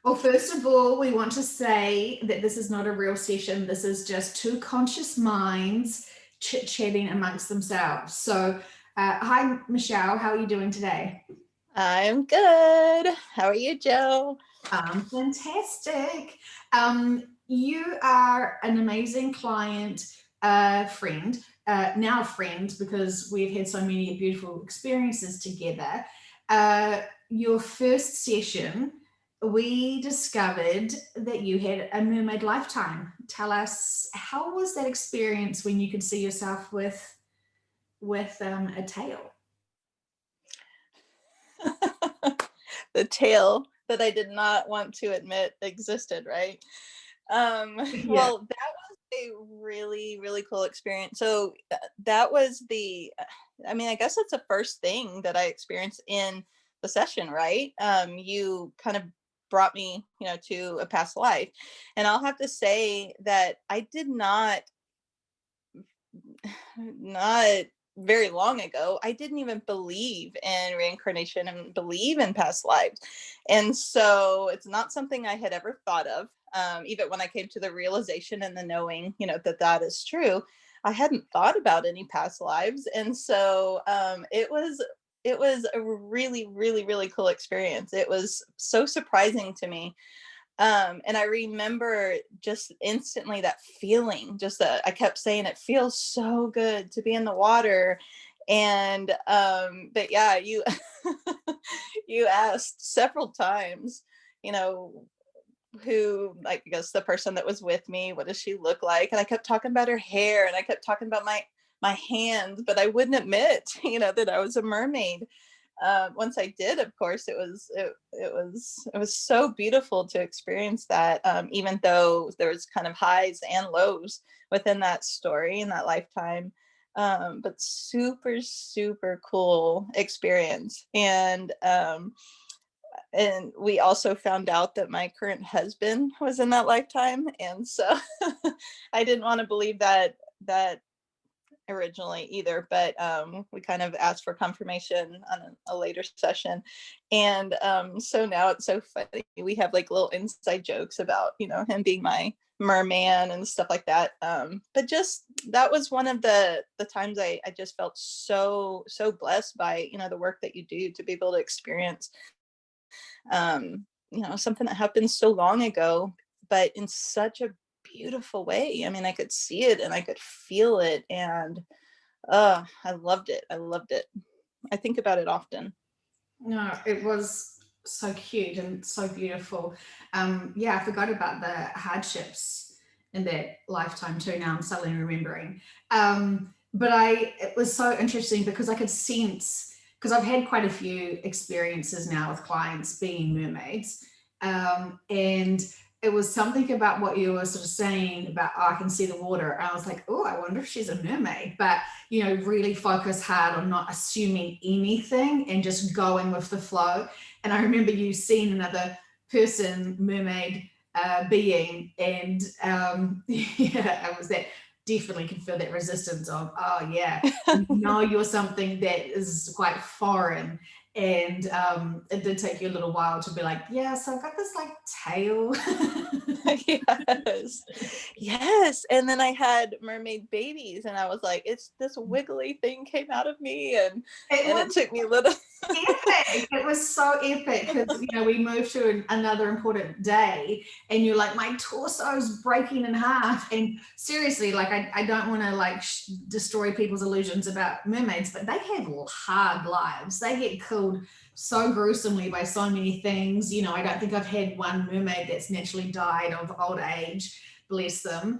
Well, first of all, we want to say that this is not a real session. This is just two conscious minds chit-chatting amongst themselves. So, hi, Michelle. How are you doing today? I'm good. How are you, Joe? Fantastic. You are an amazing client, friend, now friend, because we've had so many beautiful experiences together. Your first session, we discovered that you had a mermaid lifetime. Tell us, how was that experience when you could see yourself with a tail? The tail that I did not want to admit existed, right? Yeah. Well, that was a really, really cool experience. So that was I mean, I guess that's the first thing that I experienced in the session, right? You kind of brought me, to a past life. And I'll have to say that I did not very long ago, I didn't even believe in reincarnation and believe in past lives. And so it's not something I had ever thought of. Even when I came to the realization and the knowing, that is true, I hadn't thought about any past lives. And so it was a really, really, really cool experience. It was so surprising to me, and I remember just instantly that feeling, I kept saying it feels so good to be in the water. And but yeah, you you asked several times, you know, who, like, I guess the person that was with me, what does she look like? And I kept talking about her hair and I kept talking about my hands, but I wouldn't admit, that I was a mermaid. Once I did, of course, it was so beautiful to experience that. Even though there was kind of highs and lows within that story and that lifetime, but super super cool experience. And we also found out that my current husband was in that lifetime, and so I didn't want to believe that originally either, but we kind of asked for confirmation on a later session. And so now it's so funny, we have like little inside jokes about him being my merman and stuff like that. But just that was one of the times I just felt so blessed by the work that you do, to be able to experience something that happened so long ago, but in such a beautiful way. I mean, I could see it and I could feel it, and I loved it. I loved it. I think about it often. No, it was so cute and so beautiful. Yeah, I forgot about the hardships in that lifetime too. Now I'm suddenly remembering. But it was so interesting because I could sense, because I've had quite a few experiences now with clients being mermaids. And it was something about what you were sort of saying about, oh, I can see the water. I was like, oh, I wonder if she's a mermaid. But really focus hard on not assuming anything and just going with the flow. And I remember you seeing another person, mermaid being, and yeah, I was that definitely can feel that resistance of, oh yeah, you're something that is quite foreign. And it did take you a little while to be like, yeah, so I've got this like tail. Yes. Yes. And then I had mermaid babies, and I was like, it's this wiggly thing came out of me, and It it was took me a little. epic. It was so epic because we moved to another important day, and you're like, my torso's breaking in half. And seriously, like, I don't want to like destroy people's illusions about mermaids, but they have hard lives. They get killed so gruesomely by so many things. I don't think I've had one mermaid that's naturally died of old age. Bless them.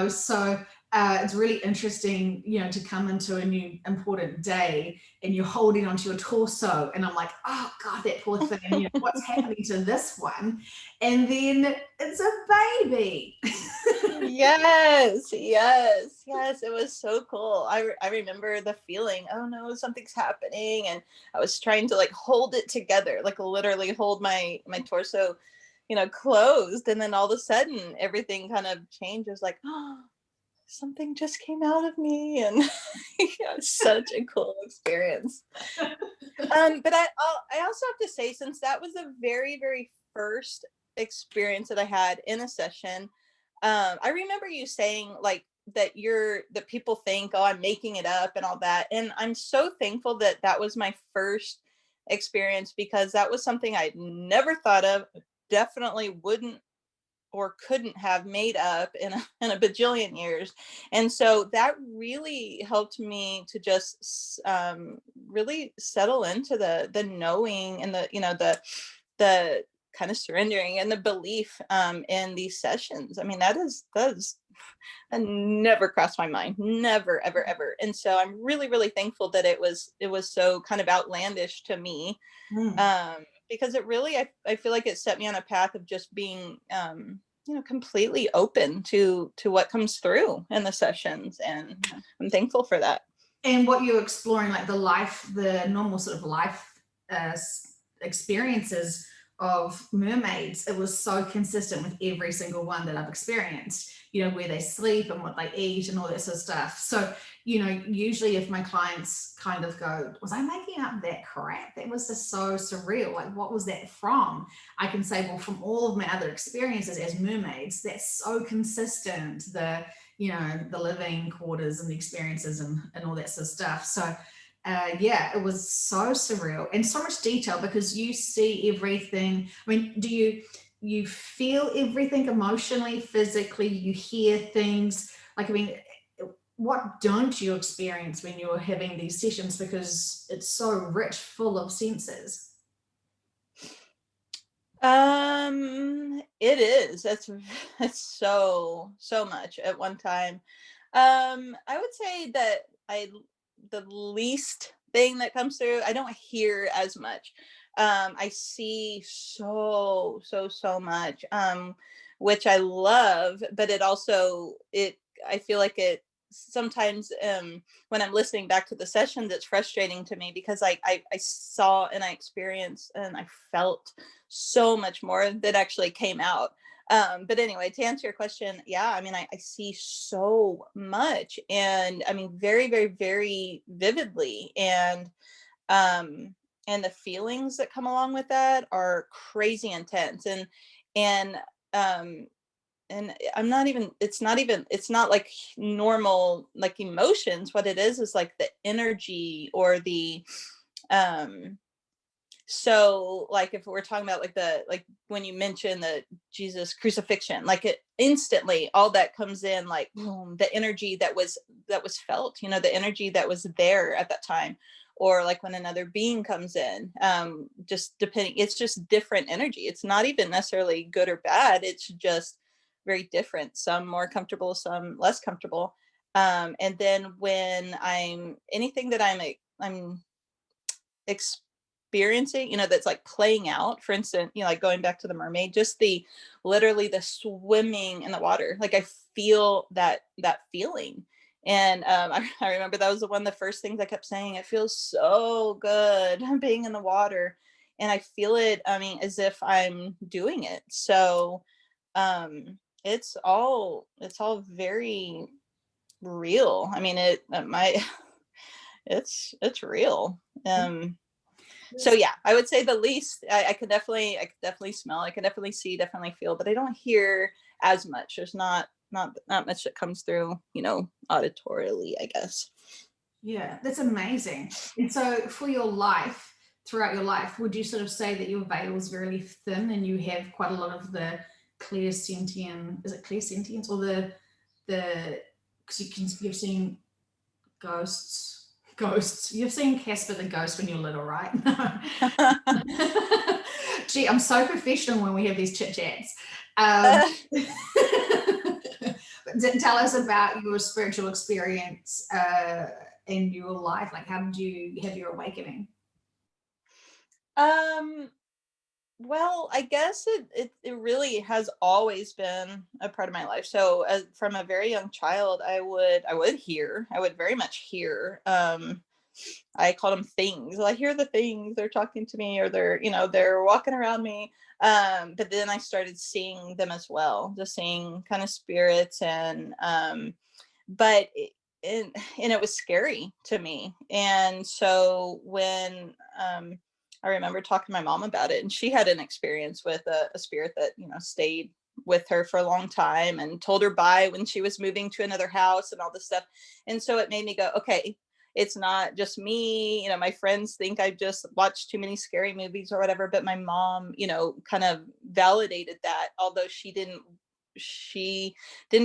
So it's really interesting, to come into a new important day and you're holding onto your torso. And I'm like, oh God, that poor thing, what's happening to this one? And then it's a baby. Yes, yes, yes. It was so cool. I remember the feeling, oh no, something's happening. And I was trying to like hold it together, like literally hold my torso, closed. And then all of a sudden everything kind of changes, like, oh, something just came out of me. And yeah, it's such a cool experience. But I also have to say, since that was the very, very first experience that I had in a session, I remember you saying like that people think, oh, I'm making it up and all that. And I'm so thankful that that was my first experience, because that was something I'd never thought of, definitely wouldn't or couldn't have made up in a bajillion years. And so that really helped me to just really settle into the knowing and the kind of surrendering and the belief in these sessions. I mean, that never crossed my mind, never, ever, ever. And so I'm really, really thankful that it was so kind of outlandish to me, because it really, I feel like it set me on a path of just being, completely open to what comes through in the sessions. And I'm thankful for that. And what you're exploring, like the normal sort of life experiences of mermaids, it was so consistent with every single one that I've experienced, where they sleep and what they eat and all that sort of stuff. So, usually if my clients kind of go, was I making up that crap? That was just so surreal. Like, what was that from? I can say, well, from all of my other experiences as mermaids, that's so consistent. The living quarters and the experiences and all that sort of stuff. So it was so surreal and so much detail, because you see everything. I mean, do you feel everything emotionally, physically? You hear things? Like, I mean, what don't you experience when you're having these sessions, because it's so rich, full of senses? It is. It's so much at one time. I would say that the least thing that comes through, I don't hear as much. I see so much, which I love, but it also, I feel like it sometimes, when I'm listening back to the sessions, it's frustrating to me, because I saw and I experienced and I felt so much more that actually came out. But anyway, to answer your question, yeah, I mean, I see so much, and I mean, very, very, very vividly. And the feelings that come along with that are crazy intense. And I'm not even, it's not like normal, like emotions. What it is like the energy or the, so like if we're talking about like when you mention the Jesus crucifixion, like it instantly, all that comes in, like boom, the energy that was felt, the energy that was there at that time. Or like when another being comes in, just depending, it's just different energy. It's not even necessarily good or bad. It's just very different. Some more comfortable, some less comfortable. And then when anything that I'm experiencing, that's like playing out, for instance, like going back to the mermaid, just literally the swimming in the water, like I feel that feeling. And I remember that was the first things I kept saying, it feels so good being in the water. And I feel it, I mean, as if I'm doing it. So it's all very real. I mean, it's real. So yeah, I would say the least, I could definitely smell, I can definitely see, definitely feel, but I don't hear as much. There's not much that comes through, auditorily, I guess. Yeah, that's amazing. And so throughout your life, would you sort of say that your veil is very thin and you have quite a lot of the clairsentient, is it clairsentience, or the because you've seen ghosts. You've seen Casper the ghost when you're little, right? Gee, I'm so professional when we have these chit chats. Tell us about your spiritual experience in your life. Like, how did you have your awakening? Well, I guess it really has always been a part of my life. So from a very young child, I would very much hear, I call them things. Well, I hear the things, they're talking to me, or they're walking around me. But then I started seeing them as well, just seeing kind of spirits, and but it was scary to me. And so when I remember talking to my mom about it, and she had an experience with a spirit that, stayed with her for a long time and told her bye when she was moving to another house and all this stuff. And so it made me go, okay, it's not just me. My friends think I've just watched too many scary movies or whatever, but my mom, kind of validated that, although she didn't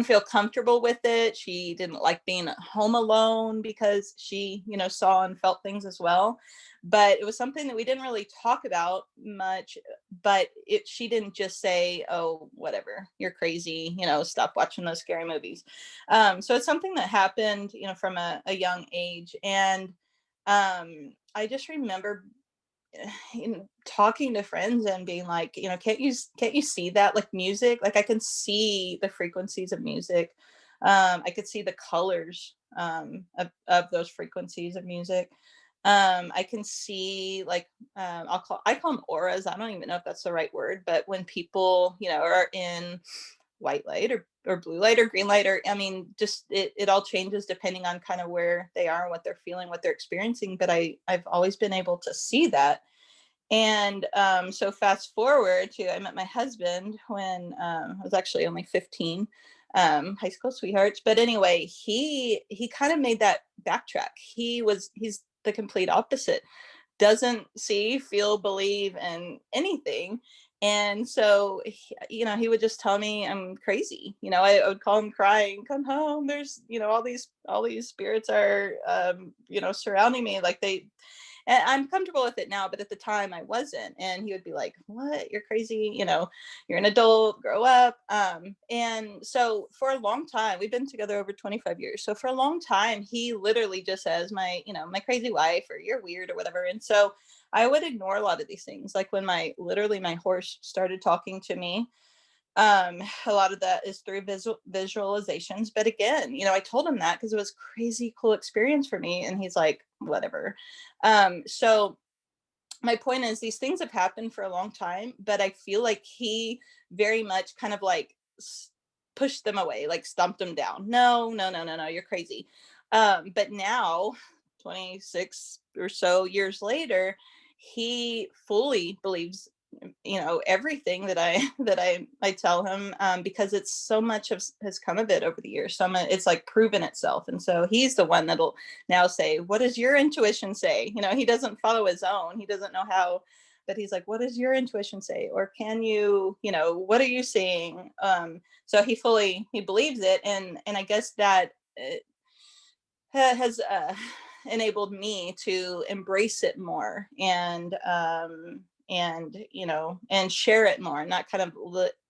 feel comfortable with it. She didn't like being at home alone because she, saw and felt things as well. But it was something that we didn't really talk about much. But she didn't just say, oh, whatever, you're crazy, stop watching those scary movies. So it's something that happened, from a young age. And I just remember talking to friends and being like, can't you see that, like music, like I can see the frequencies of music. I could see the colors of those frequencies of music. I can see, like, I call them auras. I don't even know if that's the right word, but when people, are in white light or blue light or green light, or I mean, just it all changes depending on kind of where they are and what they're feeling, what they're experiencing. But I've always been able to see that. And so fast forward to, I met my husband when I was actually only 15, high school sweethearts. But anyway, he kind of made that backtrack. He's the complete opposite. Doesn't see, feel, believe in anything. And so, he would just tell me I'm crazy. I would call him crying, come home. There's, all these spirits are, surrounding me. Like and I'm comfortable with it now, but at the time I wasn't. And he would be like, what? You're crazy. You're an adult, grow up. And so for a long time, we've been together over 25 years. So for a long time, he literally just says my crazy wife, or you're weird or whatever. And so I would ignore a lot of these things. Like when my horse started talking to me, a lot of that is through visualizations. But again, I told him that because it was crazy cool experience for me. And he's like, whatever. So my point is, these things have happened for a long time, but I feel like he very much kind of like pushed them away, like stomped them down. No, no, no, no, no, you're crazy. But now, 26 or so years later, he fully believes, everything that I tell him, because it's so much has come of it over the years. So it's like proven itself. And so he's the one that'll now say, what does your intuition say? He doesn't follow his own. He doesn't know how, but he's like, what does your intuition say? Or can you, what are you seeing? So he believes it. And I guess that has enabled me to embrace it more, and and share it more, not kind of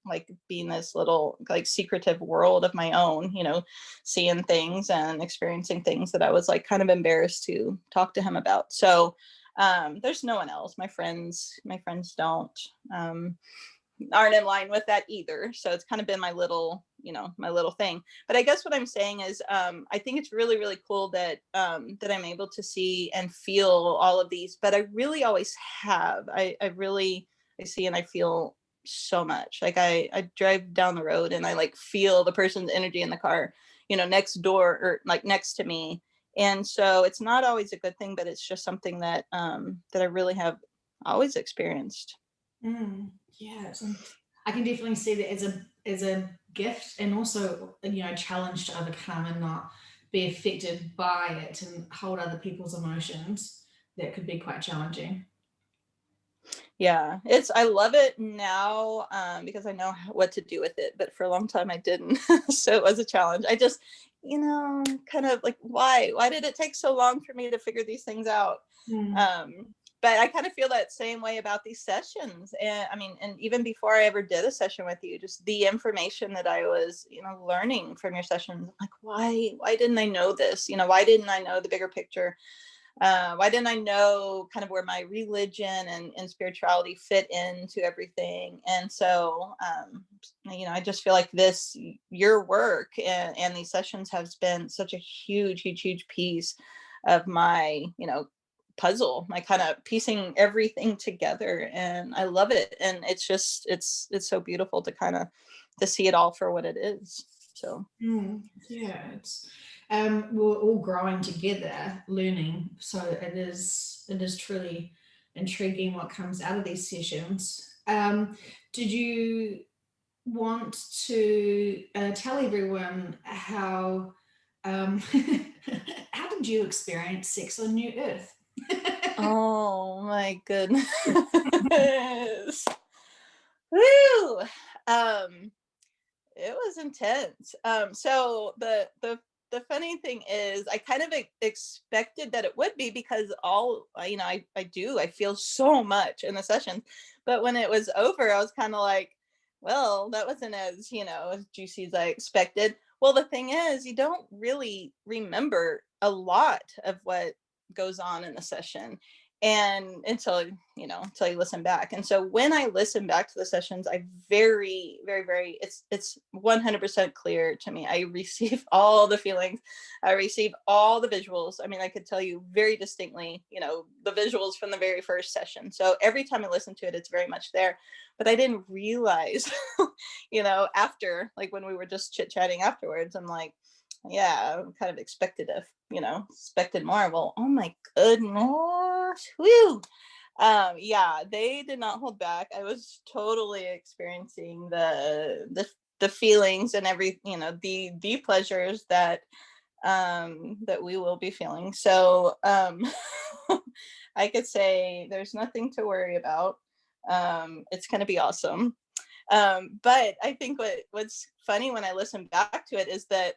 like being this little like secretive world of my own, seeing things and experiencing things that I was like kind of embarrassed to talk to him about. So there's no one else. My friends don't aren't in line with that either. So it's kind of been my little thing. But I guess what I'm saying is, I think it's really, really cool that that I'm able to see and feel all of these. But I really always have. I see and I feel so much. Like I drive down the road and I like feel the person's energy in the car, next door or like next to me. And so it's not always a good thing, but it's just something that that I really have always experienced. Yeah, I can definitely see that as a gift, and also a challenge to overcome and not be affected by it and hold other people's emotions. That could be quite challenging. Yeah, I love it now, because I know what to do with it, but for a long time I didn't. So it was a challenge. I just, kind of like, why did it take so long for me to figure these things out? Mm. Um, but I kind of feel that same way about these sessions. And I mean, and even before I ever did a session with you, just the information that I was, learning from your sessions, like, why didn't I know this? Why didn't I know the bigger picture? Why didn't I know kind of where my religion and spirituality fit into everything? And so, I just feel like your work and these sessions has been such a huge, huge, huge piece of my, puzzle, my kind of piecing everything together. And I love it. And it's just, it's so beautiful to kind of, to see it all for what it is. So. Yeah, it's we're all growing together, learning. So it is truly intriguing what comes out of these sessions. Did you want to tell everyone how how did you experience sex on New Earth? Oh my goodness. Woo! It was intense. So the funny thing is, I kind of expected that it would be, because I feel so much in the session, but when it was over, I was kind of like, well, that wasn't as juicy as I expected. Well, the thing is, you don't really remember a lot of what goes on in the session, and until you listen back. And so when I listen back to the sessions, I very, very, very, it's 100% clear to me. I receive all the feelings, I receive all the visuals. I mean, I could tell you very distinctly, the visuals from the very first session. So every time I listen to it, it's very much there. But I didn't realize, after, like, when we were just chit-chatting afterwards, I'm like, yeah, I kind of expected more. Well, oh my goodness, whew. Yeah, they did not hold back. I was totally experiencing the feelings and the pleasures that we will be feeling. So I could say there's nothing to worry about. It's going to be awesome. But I think what's funny when I listen back to it is that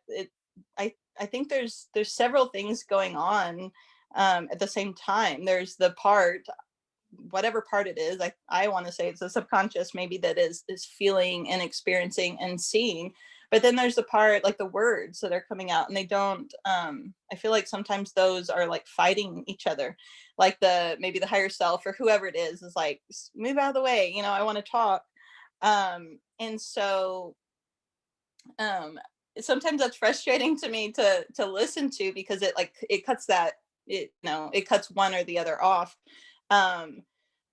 I think there's several things going on at the same time. There's the part, whatever part it is, I want to say it's the subconscious maybe, that is feeling and experiencing and seeing. But then there's the part, like the words that are coming out, and they don't, I feel like sometimes those are like fighting each other. Like maybe the higher self or whoever it is like, move out of the way, I want to talk. And so sometimes that's frustrating to me to listen to, because it cuts it cuts one or the other off.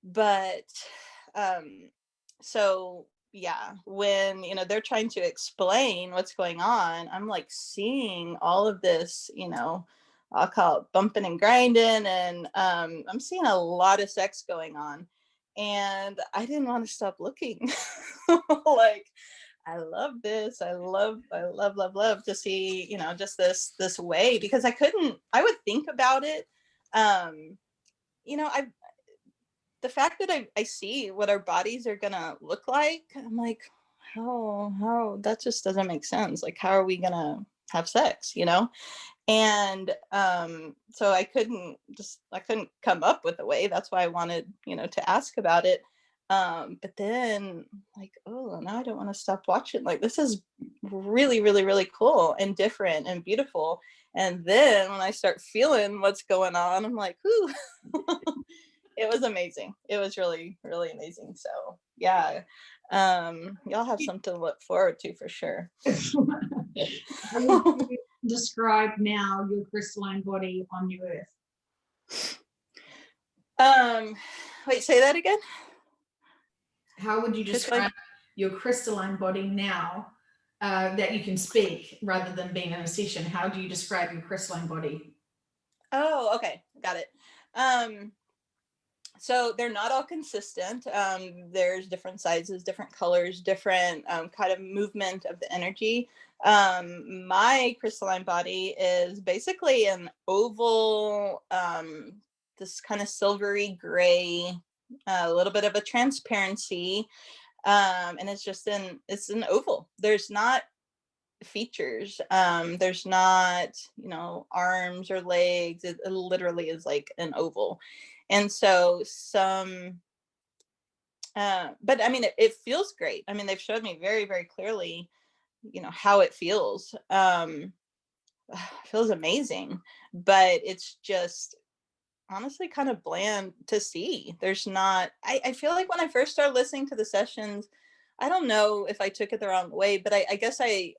But so yeah, when they're trying to explain what's going on, I'm like seeing all of this, I'll call it bumping and grinding, and I'm seeing a lot of sex going on, and I didn't want to stop looking. Like, I love this. I love to see, just this way, because I would think about it. The fact that I see what our bodies are gonna look like, I'm like, how that just doesn't make sense. Like, how are we gonna have sex, And so I couldn't come up with a way. That's why I wanted, to ask about it. But then, like, oh, now I don't want to stop watching. Like, this is really, really, really cool and different and beautiful. And then when I start feeling what's going on, I'm like, ooh. It was amazing. It was really, really amazing. So yeah, y'all have something to look forward to for sure. How would you describe now your crystalline body on New Earth? Wait, say that again. How would you describe your crystalline body now, that you can speak rather than being in a session? How do you describe your crystalline body? Oh, okay, got it. So they're not all consistent. There's different sizes, different colors, different kind of movement of the energy. My crystalline body is basically an oval, this kind of silvery gray, a little bit of a transparency, and it's an oval. There's not features. There's not, arms or legs. It literally is like an oval. And so but I mean, it feels great. I mean, they've showed me very, very clearly, how it feels. Feels amazing, but it's just honestly kind of bland to see. There's not, I feel like when I first started listening to the sessions, I don't know if I took it the wrong way, but I guess I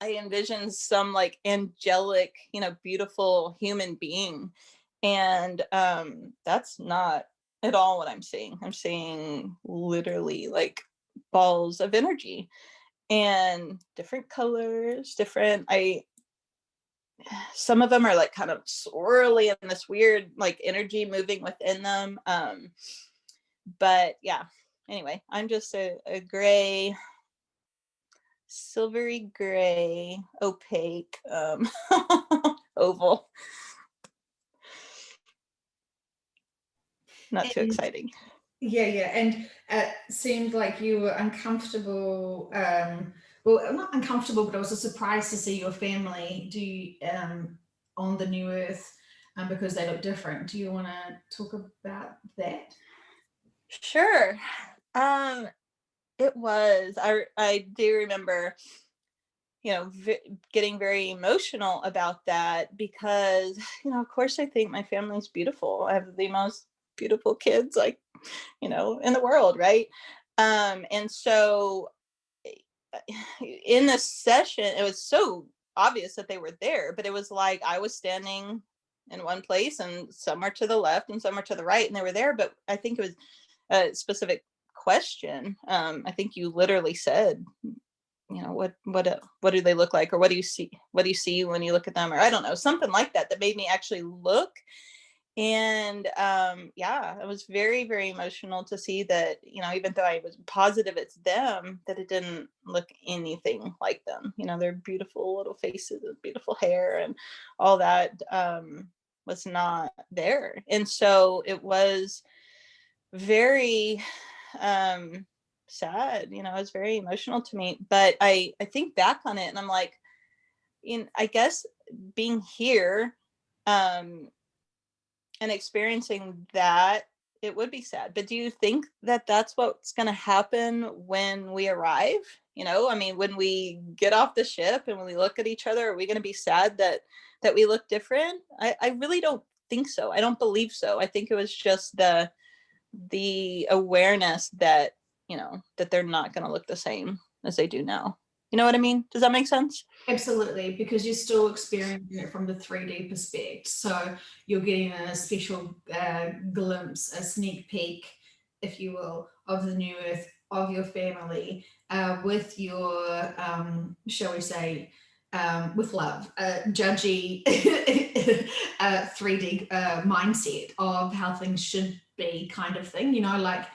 envisioned some like angelic, beautiful human being. And that's not at all what I'm seeing. I'm seeing literally like balls of energy and different colors, different. some of them are like kind of swirly and this weird like energy moving within them. But yeah, anyway, I'm just a gray, silvery gray, opaque oval. Not too exciting. Yeah, and it seemed like you were uncomfortable. Well, not uncomfortable, but it was a surprise to see your family on the new Earth, because they look different. Do you want to talk about that? Sure. It was. I do remember, getting very emotional about that because, of course, I think my family's beautiful. I have the most beautiful kids, like, in the world, right? And so in this session, it was so obvious that they were there, but it was like I was standing in one place and some are to the left and some are to the right, and they were there. But I think it was a specific question. I think you literally said, what do they look like, or what do you see when you look at them, or I don't know, something like that made me actually look. And yeah, it was very, very emotional to see that, even though I was positive it's them, that it didn't look anything like them. Their beautiful little faces and beautiful hair and all that was not there. And so it was very sad. It was very emotional to me. But I think back on it and I'm like, I guess being here and experiencing that, it would be sad. But do you think that that's what's going to happen when we arrive? I mean, when we get off the ship and when we look at each other, are we going to be sad that we look different? I really don't think so. I don't believe so. I think it was just the awareness that, that they're not going to look the same as they do now. You know what I mean? Does that make sense? Absolutely, because you're still experiencing it from the 3D perspective. So you're getting a special glimpse, a sneak peek, if you will, of the new Earth, of your family, with your, shall we say, with love, judgy 3D mindset of how things should be, kind of thing. Like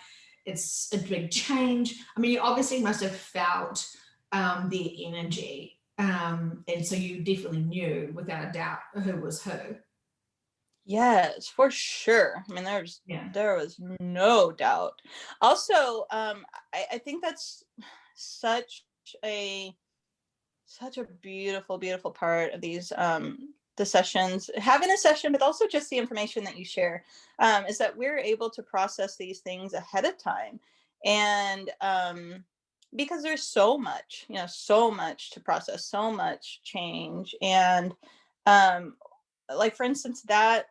it's a big change. I mean, you obviously must have felt the energy. And so you definitely knew without a doubt who was who. Yes, for sure. I mean, there was no doubt. Also, I think that's such a beautiful, beautiful part of these the sessions, having a session, but also just the information that you share, is that we're able to process these things ahead of time. And because there's so much to process, so much change. And like, for instance, that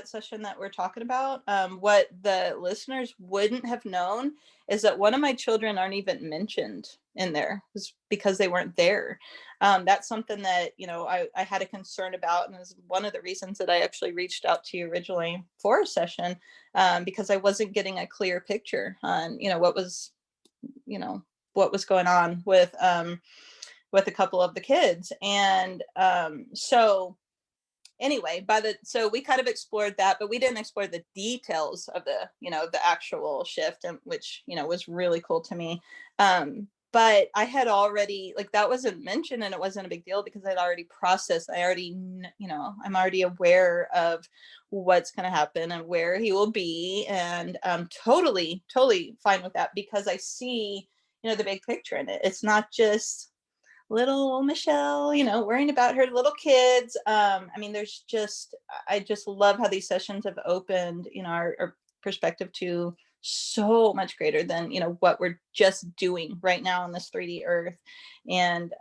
session that we're talking about, what the listeners wouldn't have known is that one of my children aren't even mentioned in there because they weren't there. That's something that, I had a concern about, and is one of the reasons that I actually reached out to you originally for a session, because I wasn't getting a clear picture on, what was going on with a couple of the kids. And so anyway, so we kind of explored that, but we didn't explore the details of the actual shift, and which, was really cool to me. But I had already, like, that wasn't mentioned and it wasn't a big deal because I'd already processed. I'm already aware of what's going to happen and where he will be. And I'm totally, totally fine with that because I see, the big picture in it. It's not just little Michelle, worrying about her little kids. I mean, I just love how these sessions have opened, our perspective to so much greater than, what we're just doing right now on this 3D Earth. And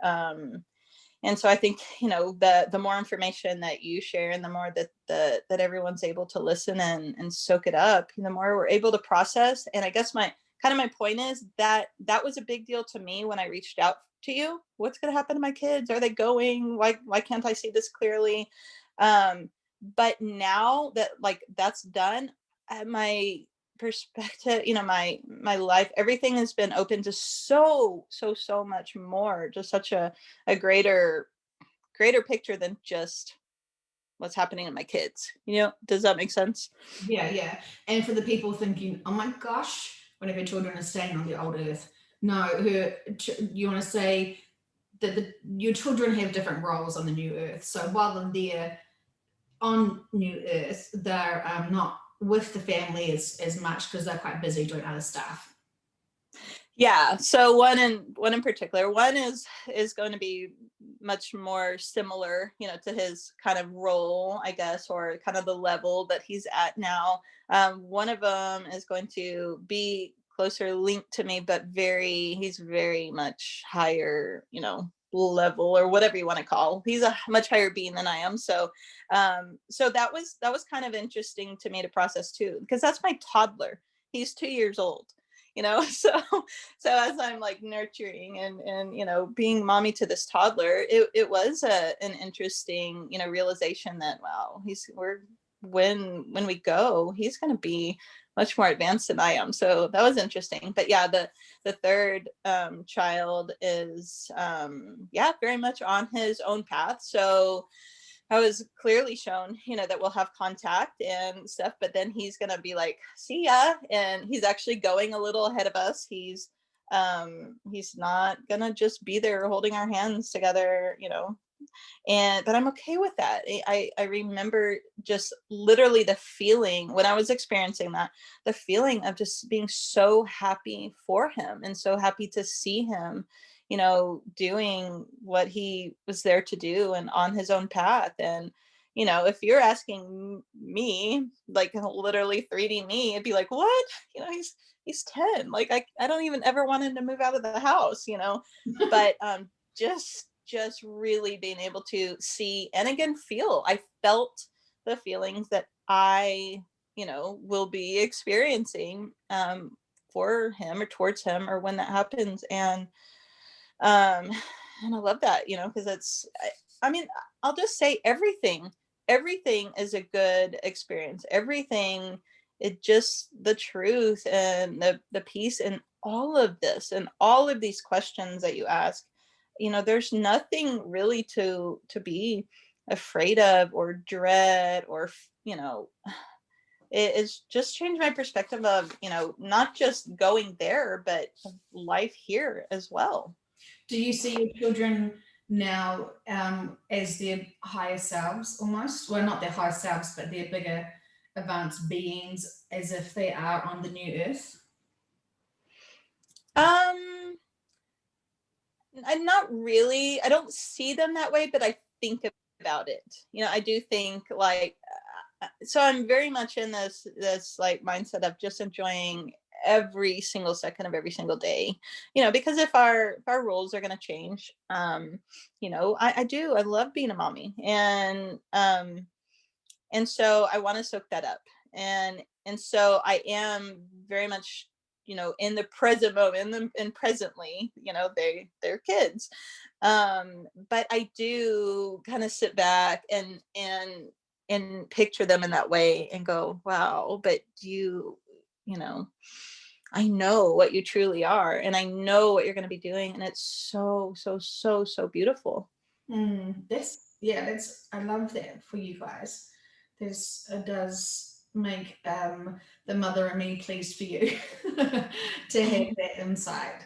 so I think, the more information that you share and the more that everyone's able to listen and soak it up, the more we're able to process. And I guess my point is that was a big deal to me when I reached out to you. What's going to happen to my kids? Are they going? Why can't I see this clearly? But now that, like, that's done, my perspective, my life, everything has been open to so much more, just such a greater greater picture than just what's happening in my kids. Does that make sense? Yeah. And for the people thinking, oh my gosh, one of her children is staying on the old earth. No, you want to say that your children have different roles on the new earth. So while they're on new earth, they're not with the family as much because they're quite busy doing other stuff. Yeah. So one in particular, one is going to be much more similar, to his kind of role, I guess, or kind of the level that he's at now. One of them is going to be closer linked to me, but he's very much higher, level, or whatever you want to call. He's a much higher being than I am. So that was kind of interesting to me to process too, because that's my toddler. He's 2 years old. So as I'm like nurturing and being mommy to this toddler, it was an interesting realization that, wow, when we go, he's going to be much more advanced than I am. So that was interesting. But yeah, the third child is very much on his own path. So I was clearly shown, that we'll have contact and stuff, but then he's going to be like, see ya. And he's actually going a little ahead of us. He's not going to just be there holding our hands together, but I'm okay with that. I remember just literally the feeling when I was experiencing that, the feeling of just being so happy for him and so happy to see him, doing what he was there to do and on his own path. And, if you're asking me, like literally 3D me, it'd be like, what? He's 10. Like, I don't even ever want him to move out of the house, but just really being able to see and again feel. I felt the feelings that I will be experiencing for him or towards him or when that happens. And I love that, because it's I'll just say everything is a good experience. Everything, it just the truth and the peace and all of this and all of these questions that you ask, there's nothing really to be afraid of or dread or it's just changed my perspective of not just going there but life here as well. Do you see your children now as their higher selves almost? Well, not their higher selves, but their bigger advanced beings, as if they are on the new earth? I'm not really. I don't see them that way, but I think about it. I do think like, so I'm very much in this like mindset of just enjoying every single second of every single day, because if our roles are going to change, I love being a mommy, and so I want to soak that up, and so I am very much in the present moment and presently, they're kids, but I do kind of sit back and picture them in that way and go, wow, but I know what you truly are, and I know what you're going to be doing, and it's so beautiful. That's I love that for you guys. It does make the mother and me pleased for you to have that insight.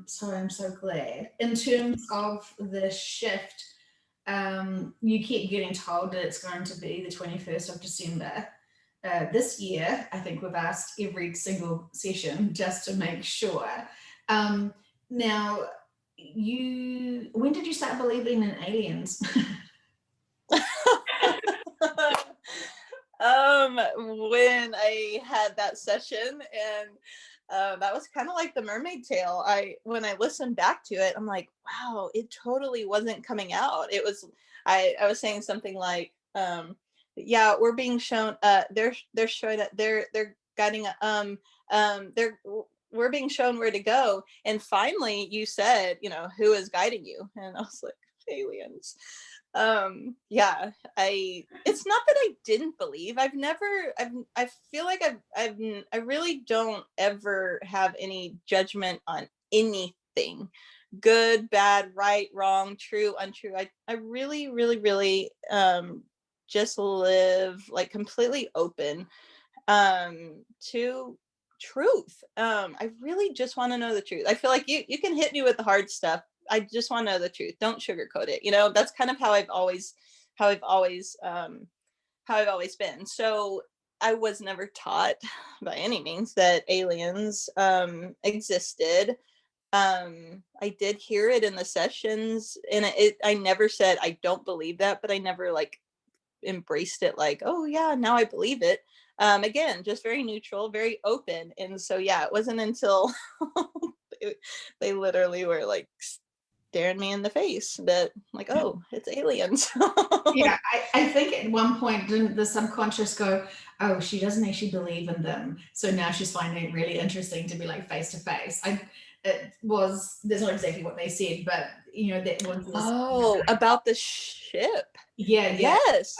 So I'm so glad. In terms of the shift, you keep getting told that it's going to be the 21st of December. This year, I think we've asked every single session just to make sure. Now, when did you start believing in aliens? When I had that session, and that was kind of like the mermaid tale. When I listened back to it, I'm like, wow, it totally wasn't coming out. It was, I was saying something like, yeah, we're being shown, they're showing that they're guiding, we're being shown where to go. And finally you said, who is guiding you? And I was like, aliens. It's not that I didn't believe. I feel like I really don't ever have any judgment on anything, good, bad, right, wrong, true, untrue. I really, really, really just live like completely open to truth. I really just want to know the truth. I feel like you can hit me with the hard stuff. I just want to know the truth. Don't sugarcoat it. You know, that's kind of how I've always been. So I was never taught by any means that aliens existed. I did hear it in the sessions, and I never said I don't believe that, but I never like embraced it like, oh yeah, now I believe it. Again, just very neutral, very open. And so yeah, it wasn't until they literally were like staring me in the face that like, oh, it's aliens. Yeah, I think at one point didn't the subconscious go, oh, she doesn't actually believe in them, so now she's finding it really interesting to be like face to face. It was, that's not exactly what they said, but you know, that was this. Oh, about the ship. Yeah, Yes.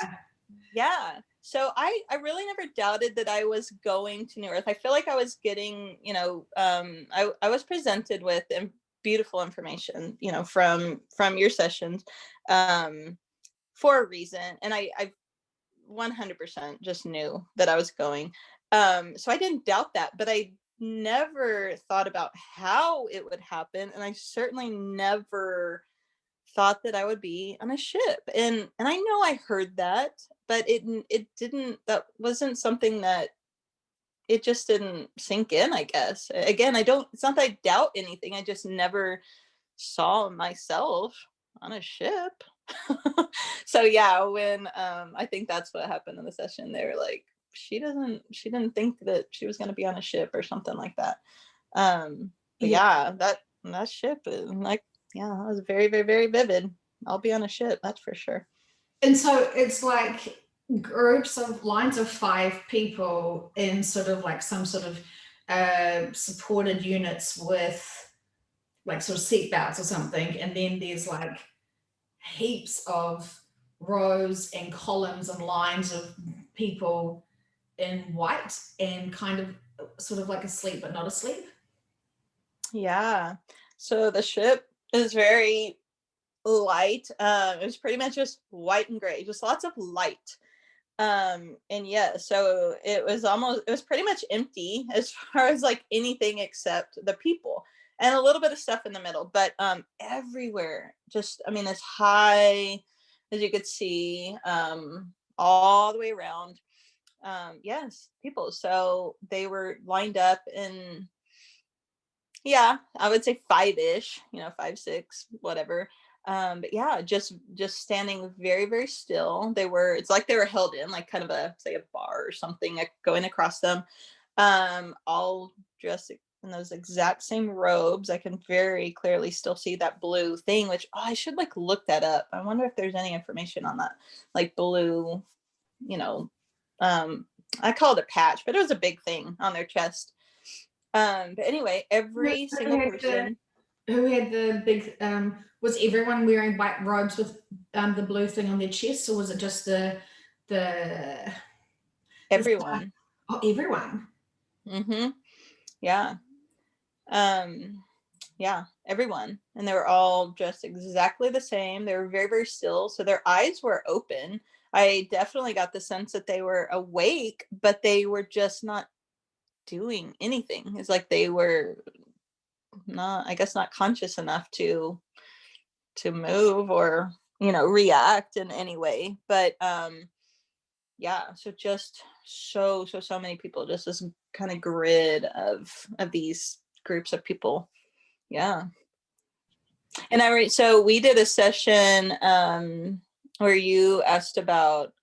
Yeah. So I really never doubted that I was going to New Earth. I feel like I was getting, you know, I was presented with beautiful information, you know, from your sessions for a reason. And I 100% just knew that I was going. So I didn't doubt that, but I never thought about how it would happen. And I certainly never thought that I would be on a ship. And I know I heard that, but it didn't, that wasn't something that, it just didn't sink in, I guess. Again, it's not that I doubt anything. I just never saw myself on a ship. So yeah, when I think that's what happened in the session, they were like, she didn't think that she was going to be on a ship or something like that. But yeah, that ship is like, yeah, that was very, very, very vivid. I'll be on a ship, that's for sure. And so it's like groups of lines of 5 people in sort of like some sort of supported units with like sort of seatbelts or something, and then there's like heaps of rows and columns and lines of people in white and kind of sort of like asleep but not asleep. Yeah. So the ship is very light. It was pretty much just white and gray, just lots of light. And yeah, so it was pretty much empty as far as like anything except the people and a little bit of stuff in the middle, but everywhere, just, I mean, as high as you could see, all the way around. Yes, people. So they were lined up in, yeah, I would say 5-ish, you know, 5, 6, whatever. But yeah, just standing very, very still. It's like they were held in like kind of a bar or something going across them, all dressed in those exact same robes. I can very clearly still see that blue thing, which I should like look that up. I wonder if there's any information on that, like blue, you know, I call it a patch, but it was a big thing on their chest. But anyway, every single person. Who had the big, was everyone wearing white robes with the blue thing on their chest, or was it just the everyone? Oh, everyone. Mm-hmm. Yeah. Yeah, everyone. And they were all dressed exactly the same. They were very, very still. So their eyes were open. I definitely got the sense that they were awake, but they were just not doing anything. It's like they were not, I guess, not conscious enough to move or, you know, react in any way. But yeah, so just so many people, just this kind of grid of these groups of people. Yeah. And so we did a session where you asked about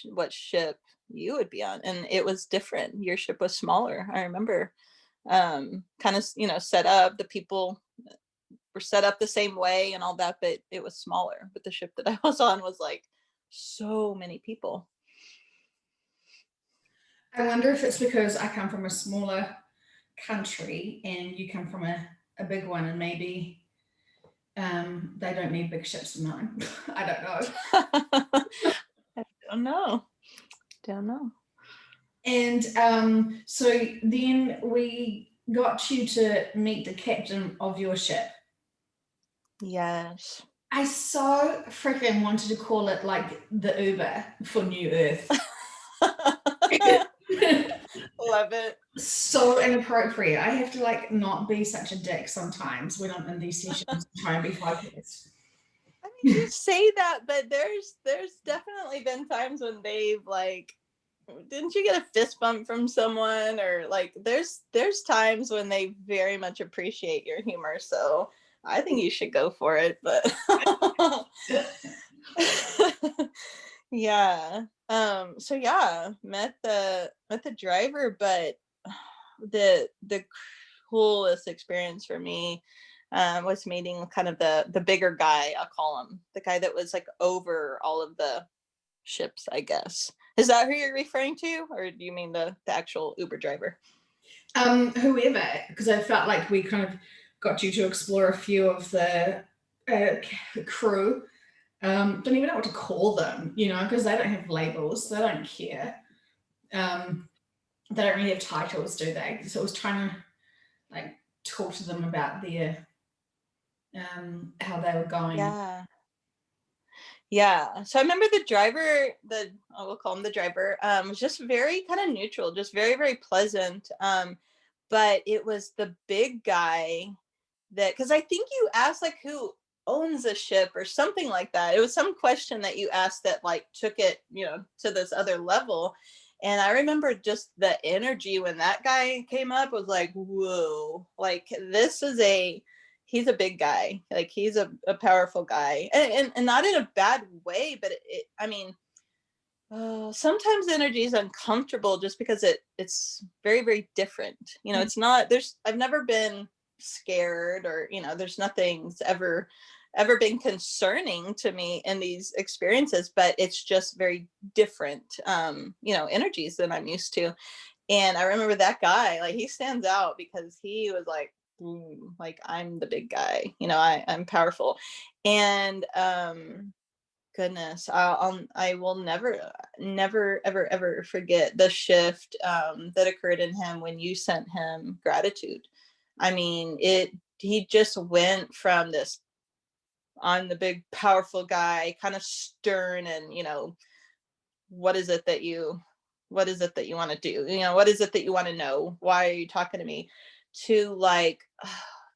what ship you would be on, and it was different. Your ship was smaller, I remember. Kind of, you know, set up, the people were set up the same way and all that, but it was smaller. But the ship that I was on was like so many people. I wonder if it's because I come from a smaller country and you come from a big one, and maybe they don't need big ships of mine. I don't know. I don't know. And so then we got you to meet the captain of your ship. Yes. I so freaking wanted to call it like the Uber for New Earth. Love it. So inappropriate. I have to like not be such a dick sometimes when I'm in these sessions to try and be focused. I mean, you say that, but there's definitely been times when they've like, didn't you get a fist bump from someone, or like there's times when they very much appreciate your humor. So I think you should go for it. But yeah. So yeah, met the driver, but the coolest experience for me was meeting kind of the bigger guy. I'll call him the guy that was like over all of the ships, I guess. Is that who you're referring to, or do you mean the actual Uber driver? Whoever, because I felt like we kind of got you to explore a few of the crew. Don't even know what to call them, because they don't have labels, they don't care. They don't really have titles, do they? So I was trying to like talk to them about their how they were going. Yeah. So I remember the driver, I will call him the driver, was just very kind of neutral, just very, very pleasant. But it was the big guy because I think you asked like who owns a ship or something like that. It was some question that you asked that like took it, to this other level. And I remember just the energy when that guy came up was like, whoa, like he's a big guy. Like he's a powerful guy, and not in a bad way, but I mean, sometimes energy is uncomfortable just because it's very, very different. It's not, I've never been scared, or there's nothing's ever been concerning to me in these experiences, but it's just very different energies than I'm used to. And I remember that guy, like he stands out because he was like, like I'm the big guy, I'm powerful. And goodness, I will never ever forget the shift that occurred in him when you sent him gratitude. I mean, he just went from this, I'm the big powerful guy, kind of stern, and what is it that you want to do, what is it that you want to know, why are you talking to me, to like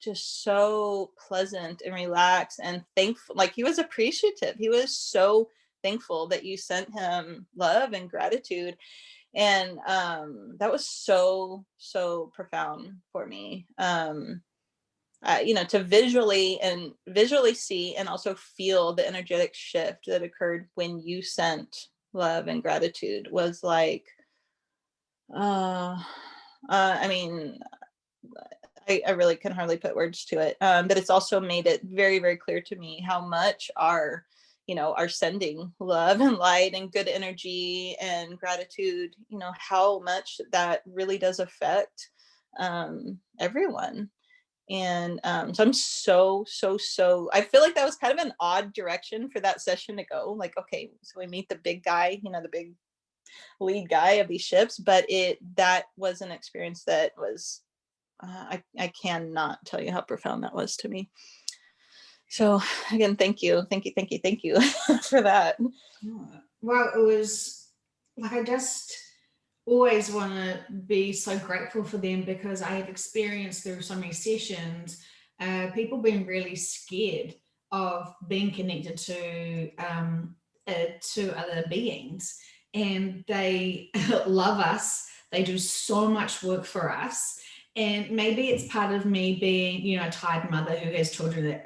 just so pleasant and relaxed and thankful. Like he was appreciative, he was so thankful that you sent him love and gratitude. And that was so profound for me. To visually see and also feel the energetic shift that occurred when you sent love and gratitude was like, I mean, I really can hardly put words to it. But it's also made it very, very clear to me how much our sending love and light and good energy and gratitude, how much that really does affect everyone. And so I'm so I feel like that was kind of an odd direction for that session to go. Like, okay, so we meet the big guy, the big lead guy of these ships, but that was an experience that was I cannot tell you how profound that was to me. So again, thank you for that. Well, it was like, I just always want to be so grateful for them, because I have experienced through so many sessions people being really scared of being connected to other beings, and they love us, they do so much work for us. And maybe it's part of me being, a tired mother who has children that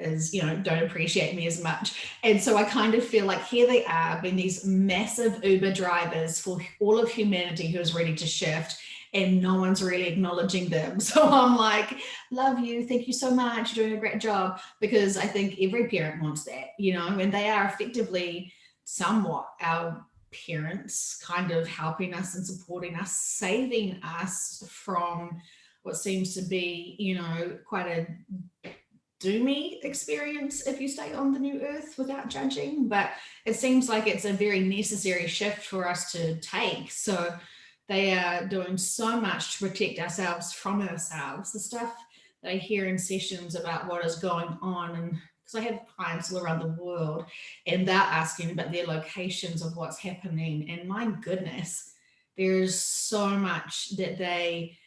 don't appreciate me as much. And so I kind of feel like here they are being these massive Uber drivers for all of humanity who is ready to shift, and no one's really acknowledging them. So I'm like, love you, thank you so much, you're doing a great job. Because I think every parent wants that, and they are effectively somewhat our parents, kind of helping us and supporting us, saving us from what seems to be, quite a doomy experience if you stay on the new earth without judging. But it seems like it's a very necessary shift for us to take. So they are doing so much to protect ourselves from ourselves. The stuff that I hear in sessions about what is going on and because I have clients all around the world, and they're asking about their locations of what's happening. And my goodness, there's so much that they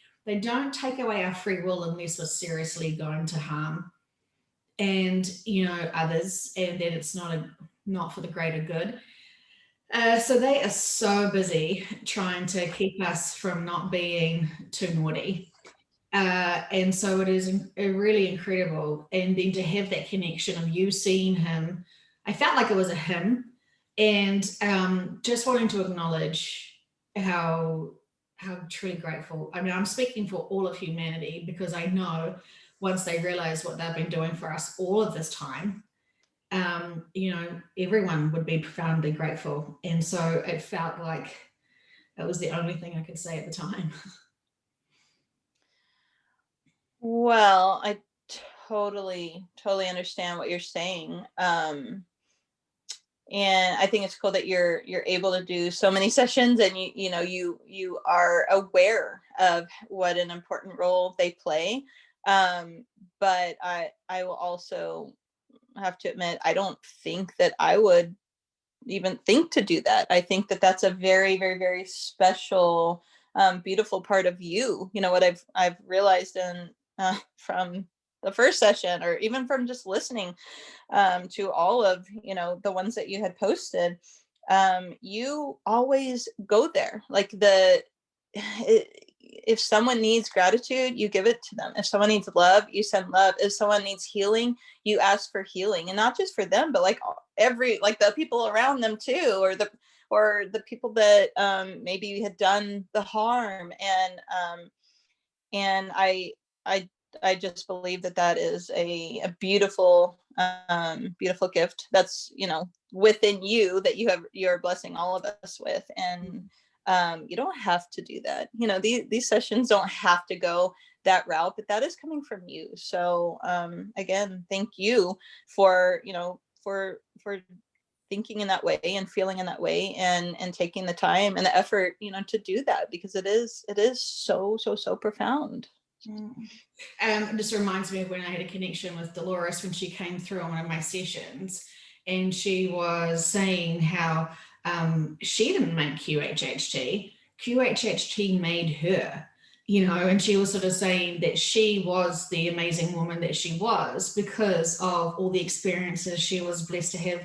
don't take away our free will unless we're seriously going to harm, and others, and then it's not for the greater good. So they are so busy trying to keep us from not being too naughty. And so it is really incredible. And then to have that connection of you seeing him, I felt like it was a him, and just wanting to acknowledge how truly grateful. I mean, I'm speaking for all of humanity, because I know once they realize what they've been doing for us all of this time, everyone would be profoundly grateful. And so it felt like that was the only thing I could say at the time. Well, I totally understand what you're saying. And I think it's cool that you're able to do so many sessions, and you are aware of what an important role they play. But I will also have to admit, I don't think that I would even think to do that. I think that that's a very, very, very special, beautiful part of you. What I've realized from the first session, or even from just listening to all of the ones that you had posted, you always go there. Like if someone needs gratitude, you give it to them. If someone needs love, you send love. If someone needs healing, you ask for healing, and not just for them, but like the people around them too, or the people that maybe had done the harm. And I just believe that is a beautiful, beautiful gift that's within you, that you're blessing all of us with. And you don't have to do that. These sessions don't have to go that route, but that is coming from you. So again, thank you for for thinking in that way and feeling in that way, and taking the time and the effort to do that, because it is so profound. It just reminds me of when I had a connection with Dolores when she came through on one of my sessions, and she was saying how she didn't make QHHT. QHHT made her, and she was sort of saying that she was the amazing woman that she was because of all the experiences she was blessed to have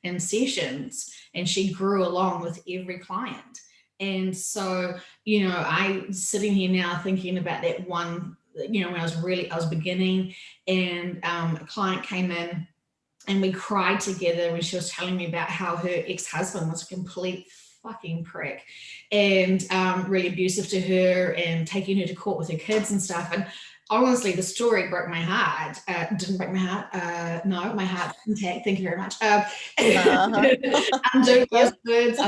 in sessions, and she grew along with every client. And so, I sitting here now thinking about that one, when I was beginning, and a client came in and we cried together when she was telling me about how her ex-husband was a complete fucking prick, and really abusive to her, and taking her to court with her kids and stuff. And honestly, the story broke my heart. Didn't break my heart. No, my heart's intact. Thank you very much. Undo those words.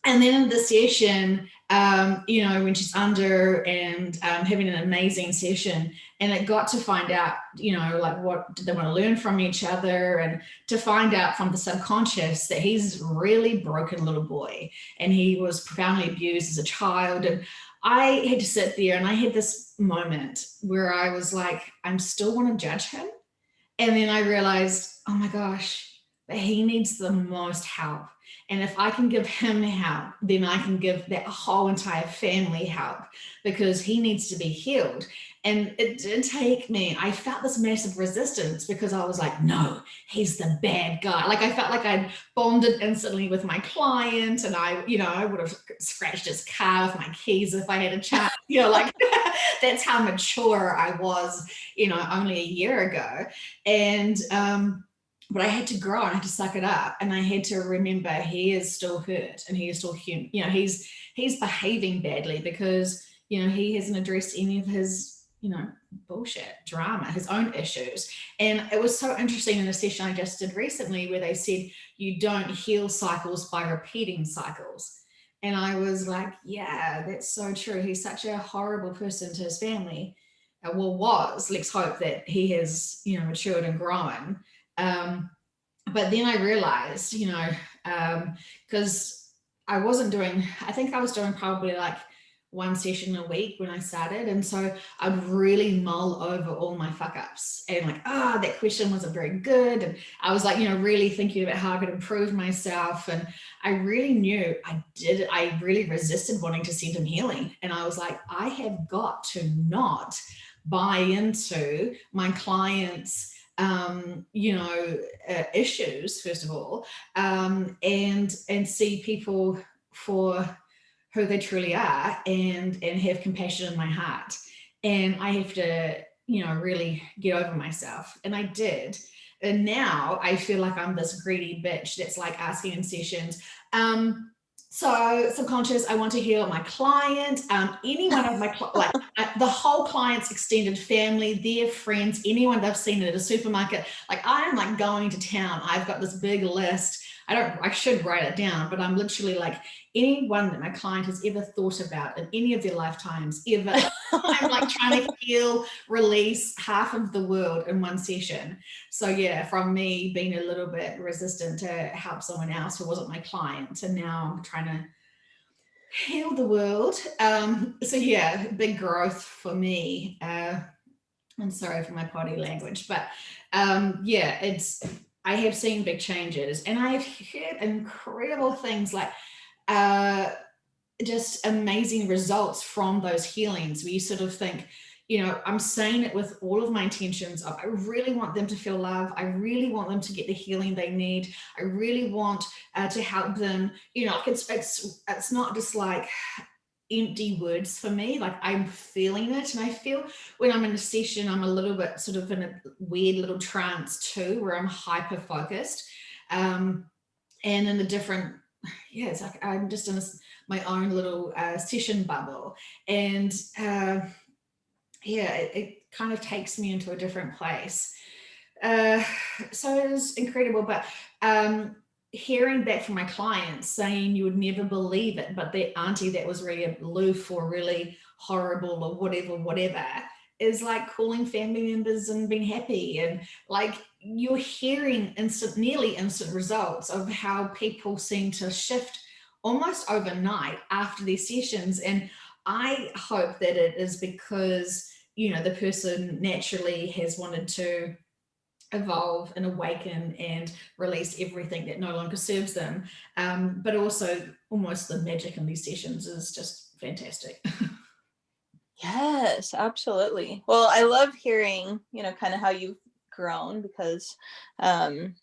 And then in the session, when she's under and having an amazing session, and it got to find out, like what did they want to learn from each other, and to find out from the subconscious that he's a really broken little boy, and he was profoundly abused as a child. And I had to sit there, and I had this moment where I was like, I'm still want to judge him. And then I realized, oh my gosh, that he needs the most help. And if I can give him help, then I can give that whole entire family help, because he needs to be healed. And it did take me, I felt this massive resistance, because I was like, no, he's the bad guy. Like I felt like I'd bonded instantly with my client, and I would have scratched his car with my keys if I had a chance, like that's how mature I was, only a year ago. And, but I had to grow, and I had to suck it up, and I had to remember he is still hurt, and he is still human. He's behaving badly because he hasn't addressed any of his bullshit drama, his own issues. And it was so interesting in a session I just did recently where they said you don't heal cycles by repeating cycles. And I was like, yeah, that's so true. He's such a horrible person to his family. Let's hope that he has matured and grown. But then I realized, because I think I was doing probably like one session a week when I started. And so I'd really mull over all my fuck ups and like, that question wasn't very good. And I was like, really thinking about how I could improve myself. And I really knew I really resisted wanting to send him healing. And I was like, I have got to not buy into my clients' issues, first of all, and see people for who they truly are, and have compassion in my heart. And I have to, really get over myself. And I did. And now I feel like I'm this greedy bitch that's like asking in sessions, so subconscious, I want to heal my client, any one of my, the whole client's extended family, their friends, anyone they've seen at a supermarket. Like, I'm like going to town. I've got this big list. I should write it down, but I'm literally like, anyone that my client has ever thought about in any of their lifetimes ever. I'm like trying to heal, release half of the world in one session. So yeah, from me being a little bit resistant to help someone else who wasn't my client, to now I'm trying to heal the world. So yeah, big growth for me. I'm sorry for my potty language, but yeah, I have seen big changes, and I have heard incredible things like just amazing results from those healings, where you sort of think, I'm saying it with all of my intentions of, I really want them to feel love. I really want them to get the healing they need. I really want to help them. It's not just like empty words for me. Like, I'm feeling it. And I feel when I'm in a session, I'm a little bit sort of in a weird little trance too, where I'm hyper focused. And in the different, it's like I'm just in my own little session bubble. And it kind of takes me into a different place. So it was incredible. But hearing back from my clients saying, you would never believe it, but their auntie that was really aloof or really horrible or whatever, is like calling family members and being happy. And like, you're hearing nearly instant results of how people seem to shift almost overnight after their sessions. And I hope that it is because, the person naturally has wanted to evolve and awaken and release everything that no longer serves them. But also, almost the magic in these sessions is just fantastic. Yes, absolutely. Well, I love hearing, kind of how you've grown, because, I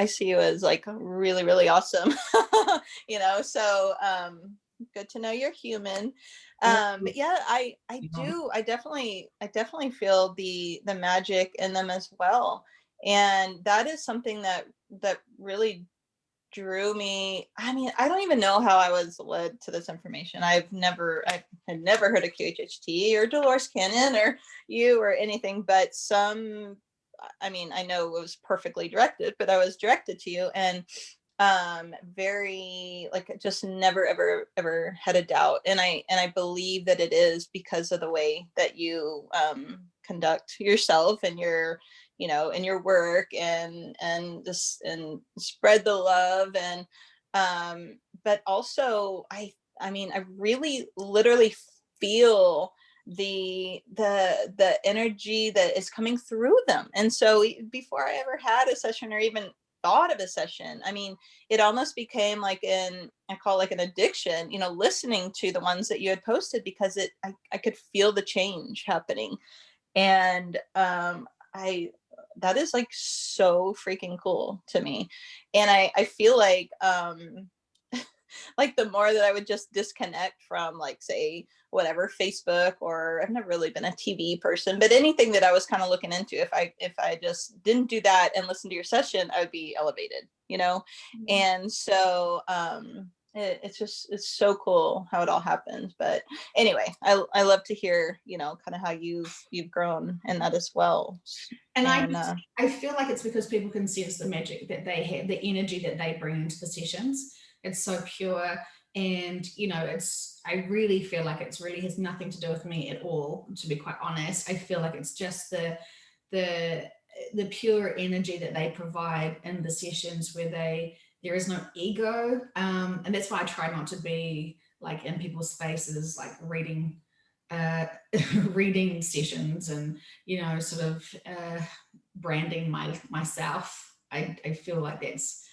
see you as like really, really awesome, so good to know you're human. But yeah, I definitely feel the magic in them as well. And that is something that really drew me. I mean, I don't even know how I was led to this information. I had never heard of QHHT or Dolores Cannon or you or anything, but I know it was perfectly directed, but I was directed to you, and very like, just never ever had a doubt. And I believe that it is because of the way that you conduct yourself and your in your work, and spread the love. And but also I really literally feel the energy that is coming through them. And so before I ever had a session or even thought of a session, it almost became like I call like an addiction, listening to the ones that you had posted, because I could feel the change happening. And that is like so freaking cool to me. And I feel like like the more that I would just disconnect from, like, say, whatever, Facebook, or I've never really been a TV person, but anything that I was kind of looking into, if I just didn't do that and listen to your session, I would be elevated, Mm-hmm. And so it's so cool how it all happens. But anyway, I love to hear, kind of how you've grown in that as well. And I feel like it's because people can sense the magic that they have, the energy that they bring into the sessions. It's so pure. And, I really feel like it's really has nothing to do with me at all, to be quite honest. I feel like it's just the pure energy that they provide in the sessions, where there is no ego. And that's why I try not to be like in people's faces, like reading reading sessions, and sort of branding myself. I feel like that's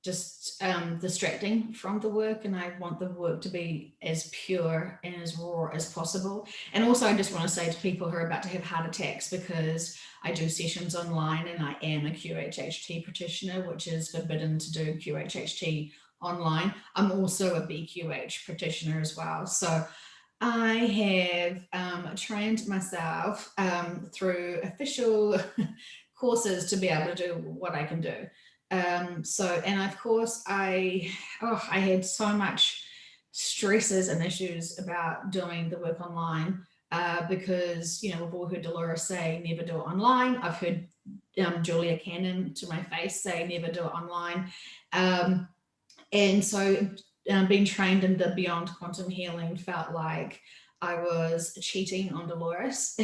just distracting from the work, and I want the work to be as pure and as raw as possible. And also, I just want to say to people who are about to have heart attacks, because I do sessions online and I am a QHHT practitioner, which is forbidden to do QHHT online. I'm also a BQH practitioner as well. So I have trained myself through official courses to be able to do what I can do. And of course, I had so much stresses and issues about doing the work online, because we've all heard Dolores say never do it online. I've heard Julia Cannon to my face say never do it online. And so being trained in the Beyond Quantum Healing felt like I was cheating on Dolores.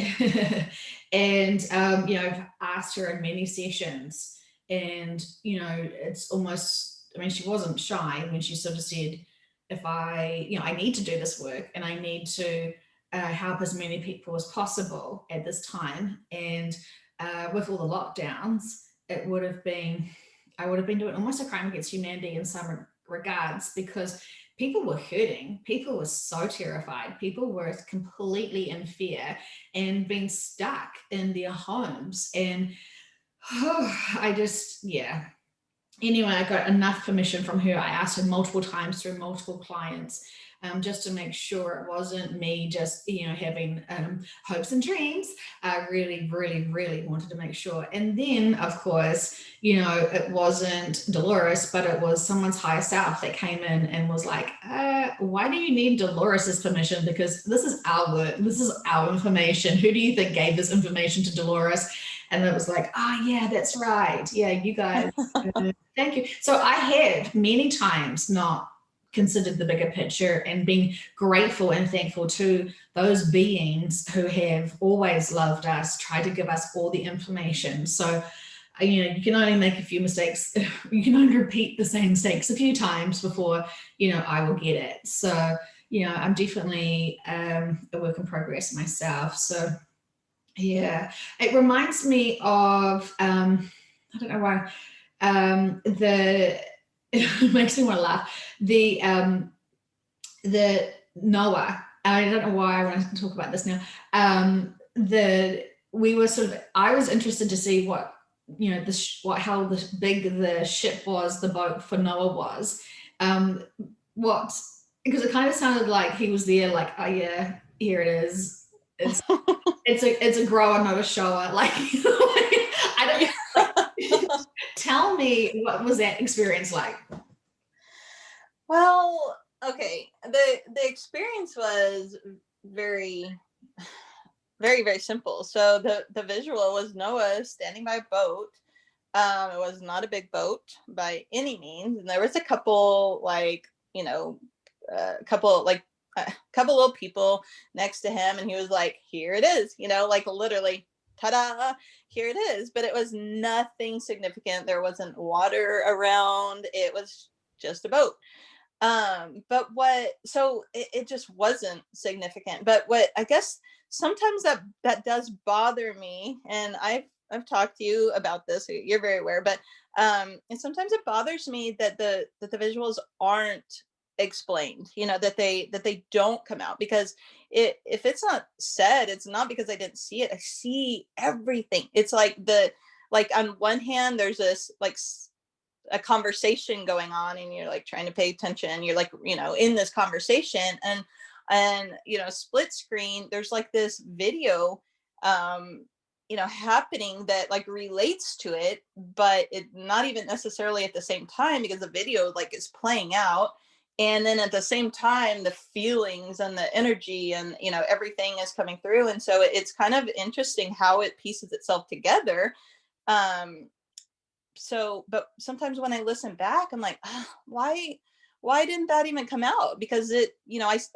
And I've asked her in many sessions, and it's almost, I mean, she wasn't shy when she sort of said, if I need to do this work, and I need to help as many people as possible at this time. And with all the lockdowns, I would have been doing almost a crime against humanity in some regards, because people were hurting, people were so terrified, people were completely in fear and being stuck in their homes. And anyway, I got enough permission from her. I asked her multiple times through multiple clients, just to make sure it wasn't me just, having hopes and dreams. I really, really, really wanted to make sure. And then, of course, it wasn't Dolores, but it was someone's higher self that came in and was like, why do you need Dolores's permission? Because this is our work. This is our information. Who do you think gave this information to Dolores? And it was like, yeah, that's right. Yeah, you guys, thank you. So I have many times not considered the bigger picture, and being grateful and thankful to those beings who have always loved us, tried to give us all the information. So, you can only make a few mistakes. You can only repeat the same mistakes a few times before, I will get it. So, I'm definitely a work in progress myself. So, yeah, it reminds me of, I don't know why, it makes me want to laugh. The Noah, I don't know why I want to talk about this now. I was interested to see what, how big the ship was, the boat for Noah was. Because it kind of sounded like he was there, like, oh yeah, here it is. It's a grower, not a shower. Like, I don't. Tell me, what was that experience like? Well, okay. The experience was very, very, very simple. So the visual was Noah standing by a boat. It was not a big boat by any means, and there was a couple, like, a couple little people next to him, and he was like, here it is, like literally, ta-da, here it is. But it was nothing significant. There wasn't water around. It was just a boat. So it just wasn't significant. But what I guess sometimes that does bother me, and I've talked to you about this, you're very aware, but and sometimes it bothers me that the visuals aren't explained, that they don't come out, because if it's not said, it's not because I didn't see it. I see everything. It's like on one hand, there's this like a conversation going on, and you're like trying to pay attention, you're like, in this conversation, and split screen, there's like this video happening that like relates to it, but it not even necessarily at the same time, because the video like is playing out, and then at the same time the feelings and the energy and everything is coming through. And so it's kind of interesting how it pieces itself together. But sometimes when I listen back, I'm like, why didn't that even come out? Because I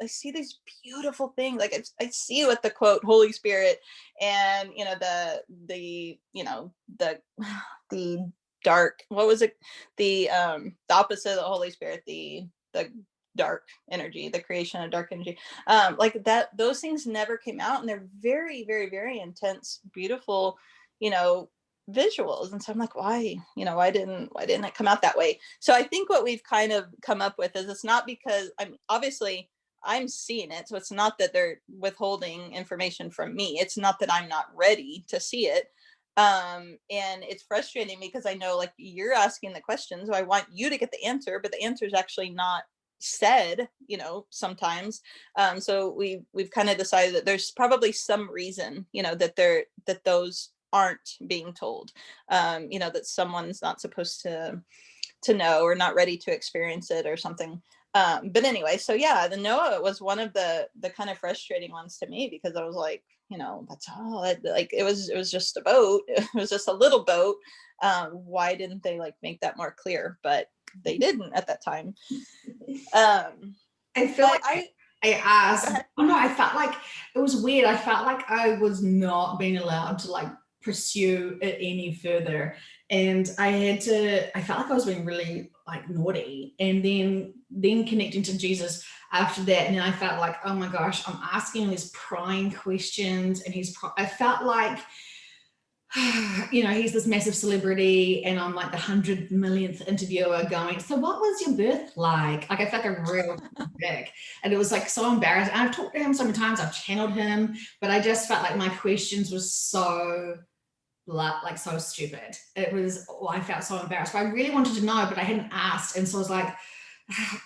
see these beautiful things. Like I see with the quote Holy Spirit, and the dark, what was it, the opposite of the Holy Spirit, the dark energy, the creation of dark energy, like that, those things never came out, and they're very, very, very intense, beautiful, you know, visuals. And so I'm like, why, you know, why didn't it come out that way? So I think what we've kind of come up with is, it's not because I'm seeing it, so it's not that they're withholding information from me, it's not that I'm not ready to see it. And it's frustrating because I know, like, you're asking the questions, so I want you to get the answer, but the answer is actually not said, you know, sometimes. So we've kind of decided that there's probably some reason, you know, that those aren't being told, you know, that someone's not supposed to know, or not ready to experience it or something. But anyway, so yeah, the Noah was one of the kind of frustrating ones to me, because I was like, you know, that's all like, it was just a boat. It was just a little boat. Why didn't they like make that more clear? But they didn't at that time. I feel like I asked, oh no, I felt like it was weird. I felt like I was not being allowed to like pursue it any further. And I felt like I was being really like naughty. And then connecting to Jesus after that. And then I felt like, oh my gosh, I'm asking these prying questions. And I felt like, you know, he's this massive celebrity and I'm like the 100 millionth interviewer going, so what was your birth like? Like I felt like a real dick. And it was like so embarrassing. I've talked to him so many times, I've channeled him, but I just felt like my questions was so like so stupid. It was, I felt so embarrassed. But I really wanted to know, but I hadn't asked. And so I was like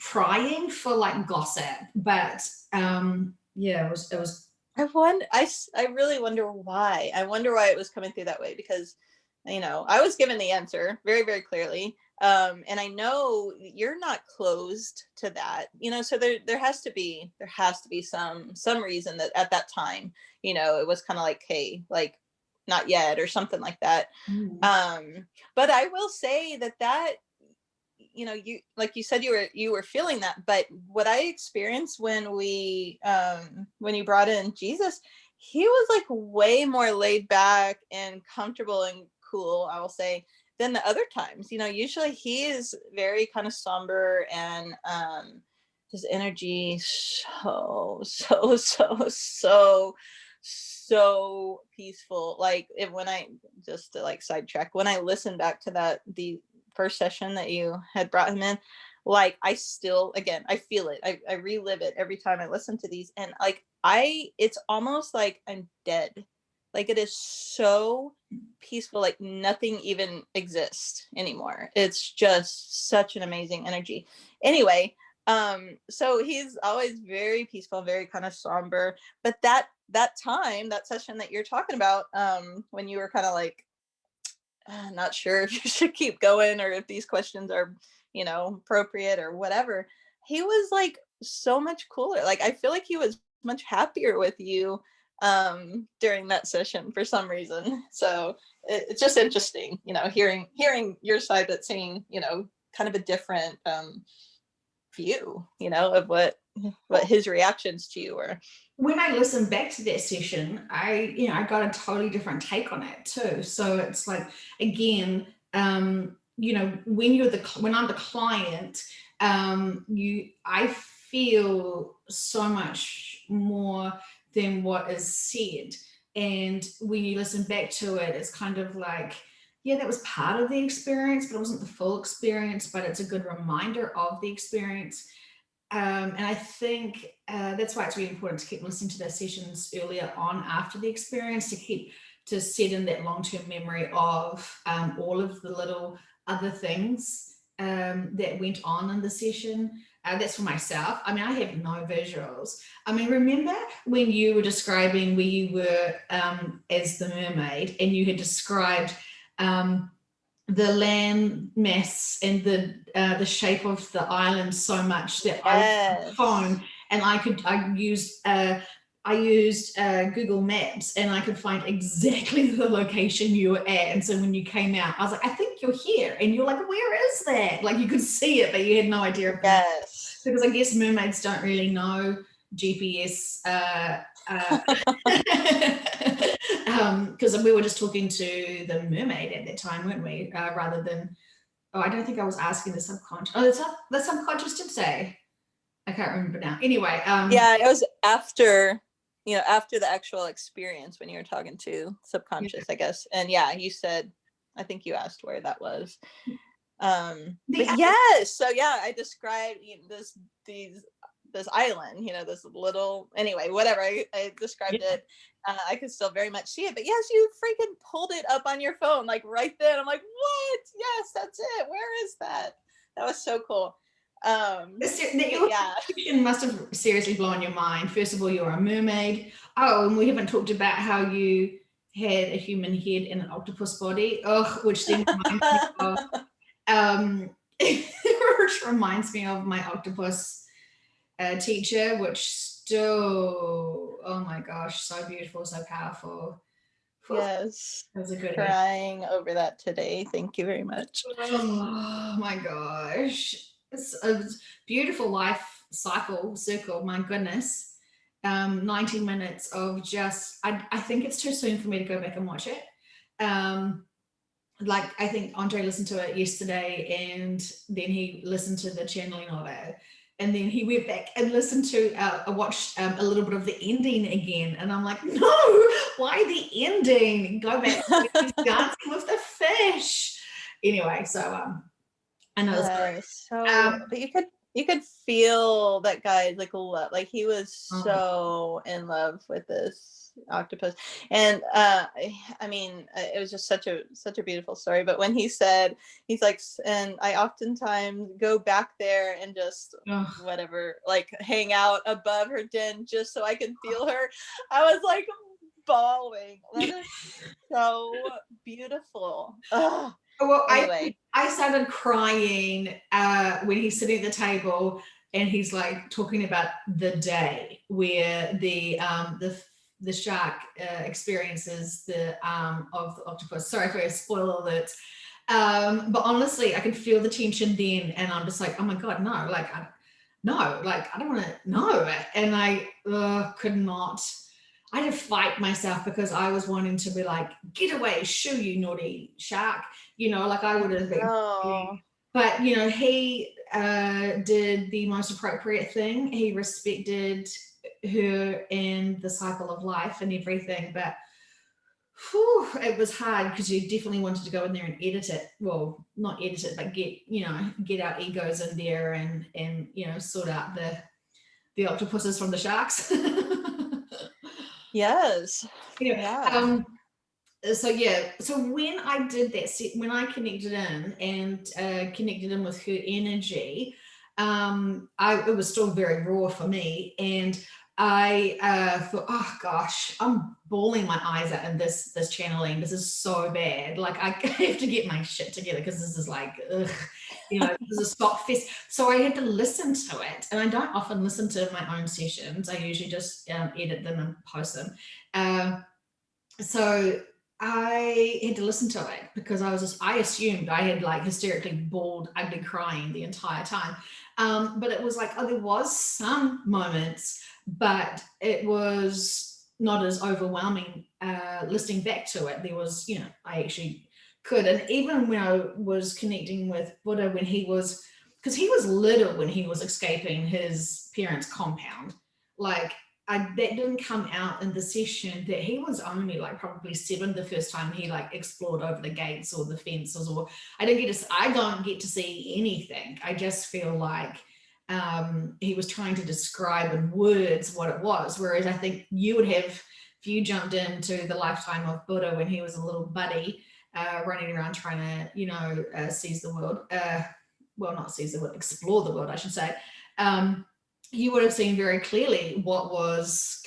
prying for like gossip. But yeah, it was I really wonder why. I wonder why it was coming through that way, because, you know, I was given the answer very, very clearly. And I know you're not closed to that, you know, so there has to be some reason that at that time, you know, it was kind of like, hey, like, not yet, or something like that. But I will say that, you know, you, like you said, you were feeling that, but what I experienced when you brought in Jesus, he was like way more laid back and comfortable and cool, I will say, than the other times. You know, usually he is very kind of somber, and his energy so peaceful. Like when I, just to like sidetrack, when I listened back to the first session that you had brought him in, like I still, again, I feel it. I relive it every time I listen to these, and like it's almost like I'm dead. Like it is so peaceful, like nothing even exists anymore. It's just such an amazing energy. Anyway, so he's always very peaceful, very kind of somber. But that session that you're talking about, when you were kind of like, not sure if you should keep going, or if these questions are, you know, appropriate or whatever, he was like so much cooler. Like I feel like he was much happier with you during that session for some reason. So it's just interesting, you know, hearing your side, but seeing, you know, kind of a different view, you know, of what his reactions to you were. When I listened back to that session, I got a totally different take on it too. So it's like, again, you know, when I'm the client, I feel so much more than what is said. And when you listen back to it, it's kind of like, yeah, that was part of the experience, but it wasn't the full experience, but it's a good reminder of the experience. And I think that's why it's really important to keep listening to those sessions earlier on after the experience, to set in that long-term memory of all of the little other things that went on in the session. That's for myself. I mean, I have no visuals. I mean, remember when you were describing where you were as the mermaid, and you had described the land mass and the shape of the island so much that I was on the phone, and I used Google Maps, and I could find exactly the location you were at. And so when you came out, I was like, I think you're here. And you're like, where is that? Like you could see it, but you had no idea. Yes. Because I guess mermaids don't really know GPS. Because we were just talking to the mermaid at that time, weren't we? Rather than, I don't think I was asking the subconscious. Oh, the subconscious did say. I can't remember now. Anyway, yeah, it was after, after the actual experience when you were talking to subconscious, I guess. And yeah, you said, I think you asked where that was. But yes, so yeah, I described this island, this little, anyway, whatever, I described it. I could still very much see it, but yes, you freaking pulled it up on your phone, like right then. I'm like, what? Yes, that's it. Where is that? That was so cool. Your must have seriously blown your mind. First of all, you're a mermaid. Oh, and we haven't talked about how you had a human head and an octopus body. Which then reminds me of which reminds me of my octopus teacher, which still, oh my gosh, so beautiful, so powerful. Yes, that was a good crying over that today. Thank you very much. Oh my gosh, it's a beautiful life circle. My goodness, 90 minutes of just. I think it's too soon for me to go back and watch it. Like I think Andre listened to it yesterday, and then he listened to the channeling of it, and then he went back and listened to watched a little bit of the ending again, and I'm like, no, why the ending? Go back to he's dancing with the fish. Anyway, so I know. But you could feel that guy's like he was so in love with this octopus, and I mean, it was just such a beautiful story. But when he said, he's like, and I oftentimes go back there and just whatever, like hang out above her den just so I can feel her. I was like bawling. That is so beautiful. Ugh. Well, anyway, I started crying when he's sitting at the table and he's like talking about the day where the shark experiences the of the octopus. Sorry for a spoiler alert. But honestly, I could feel the tension then, and I'm just like, oh my god, no, I don't want to know. And I could not. I had to fight myself because I was wanting to be like, get away, shoo, you naughty shark. Like I would have been. oh. But he did the most appropriate thing. He respected her and the cycle of life and everything. But it was hard because you definitely wanted to go in there and edit it. Well, not edit it, but get our egos in there and sort out the octopuses from the sharks. Yes. Yeah. So when I did that, when I connected in and connected in with her energy, it was still very raw for me, and I thought, oh gosh, I'm bawling my eyes out in this channeling. This is so bad. Like I have to get my shit together because this is like, ugh, this is a stop fest. So I had to listen to it, and I don't often listen to my own sessions. I usually just edit them and post them. So I had to listen to it because I assumed I had like hysterically bawled, ugly crying the entire time. But it was like, there was some moments, but it was not as overwhelming listening back to it. There was, I actually could. And even when I was connecting with Buddha because he was little when he was escaping his parents' compound, that didn't come out in the session, that he was only like probably 7 the first time he like explored over the gates or the fences, or I don't get to see anything. I just feel like he was trying to describe in words what it was. Whereas I think you would have, if you jumped into the lifetime of Buddha when he was a little buddy running around trying to, seize the world, not seize the world, explore the world, I should say. You would have seen very clearly what was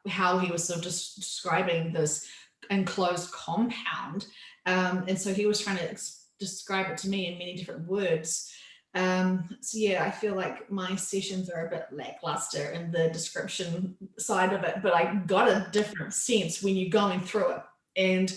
how he was sort of just describing this enclosed compound. And so he was trying to describe it to me in many different words. So yeah, I feel like my sessions are a bit lackluster in the description side of it, but I got a different sense when you're going through it, and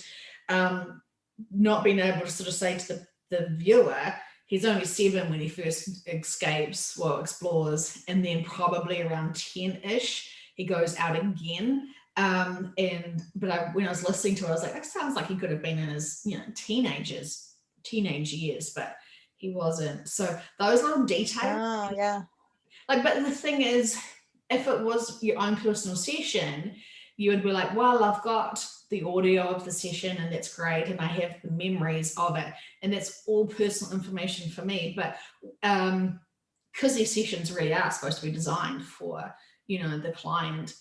not being able to sort of say to the viewer, he's only 7 when he first explores, and then probably around 10-ish, he goes out again. When I was listening to it, I was like, that sounds like he could have been in his, teenage years, but he wasn't. So those little details, Like, but the thing is, if it was your own personal session, you would be like, well, I've got the audio of the session and that's great. And I have the memories of it. And that's all personal information for me. But because these sessions really are supposed to be designed for, the client.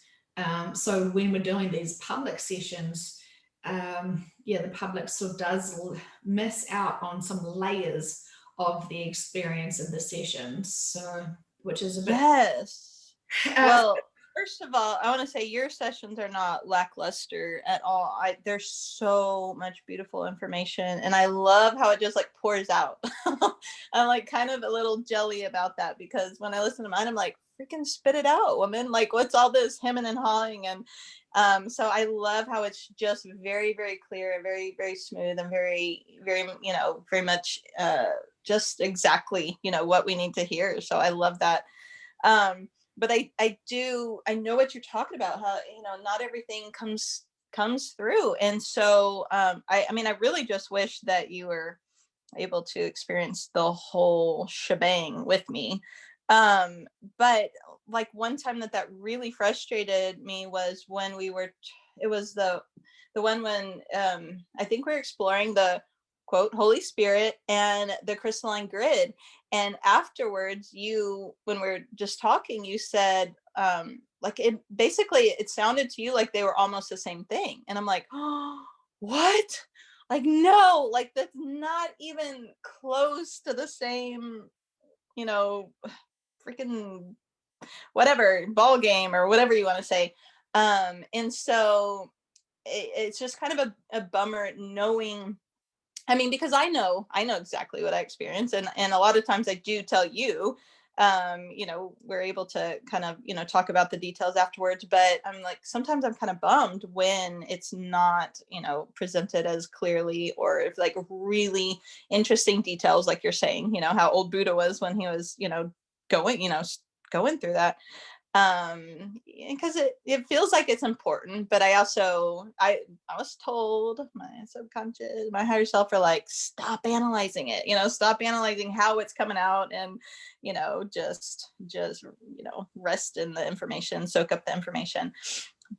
So when we're doing these public sessions, the public sort of does miss out on some layers of the experience of the session. So, which is a bit. Yes. Well, first of all, I want to say your sessions are not lackluster at all. There's so much beautiful information, and I love how it just like pours out. I'm like kind of a little jelly about that, because when I listen to mine, I'm like, freaking spit it out, woman. Like, what's all this hemming and hawing? And so I love how it's just very, very clear and very, very smooth and very, very, very much just exactly, what we need to hear. So I love that. But I know what you're talking about, how, not everything comes through. And so, I mean, I really just wish that you were able to experience the whole shebang with me. But like one time that really frustrated me was when it was the one when, I think we were exploring the quote Holy Spirit and the crystalline grid. And afterwards, when we were just talking, you said, like it sounded to you like they were almost the same thing. And I'm like, oh, what? Like, no, like that's not even close to the same, freaking whatever ball game or whatever you want to say. And so it's just kind of a bummer knowing, I mean, because I know exactly what I experience. And a lot of times I do tell you, we're able to kind of, talk about the details afterwards, but I'm like, sometimes I'm kind of bummed when it's not, presented as clearly, or if like really interesting details, like you're saying, how old Buddha was when he was, going through that. Because it feels like it's important, but I was told, my subconscious, my higher self are like, stop analyzing it, stop analyzing how it's coming out, and just rest in the information, soak up the information.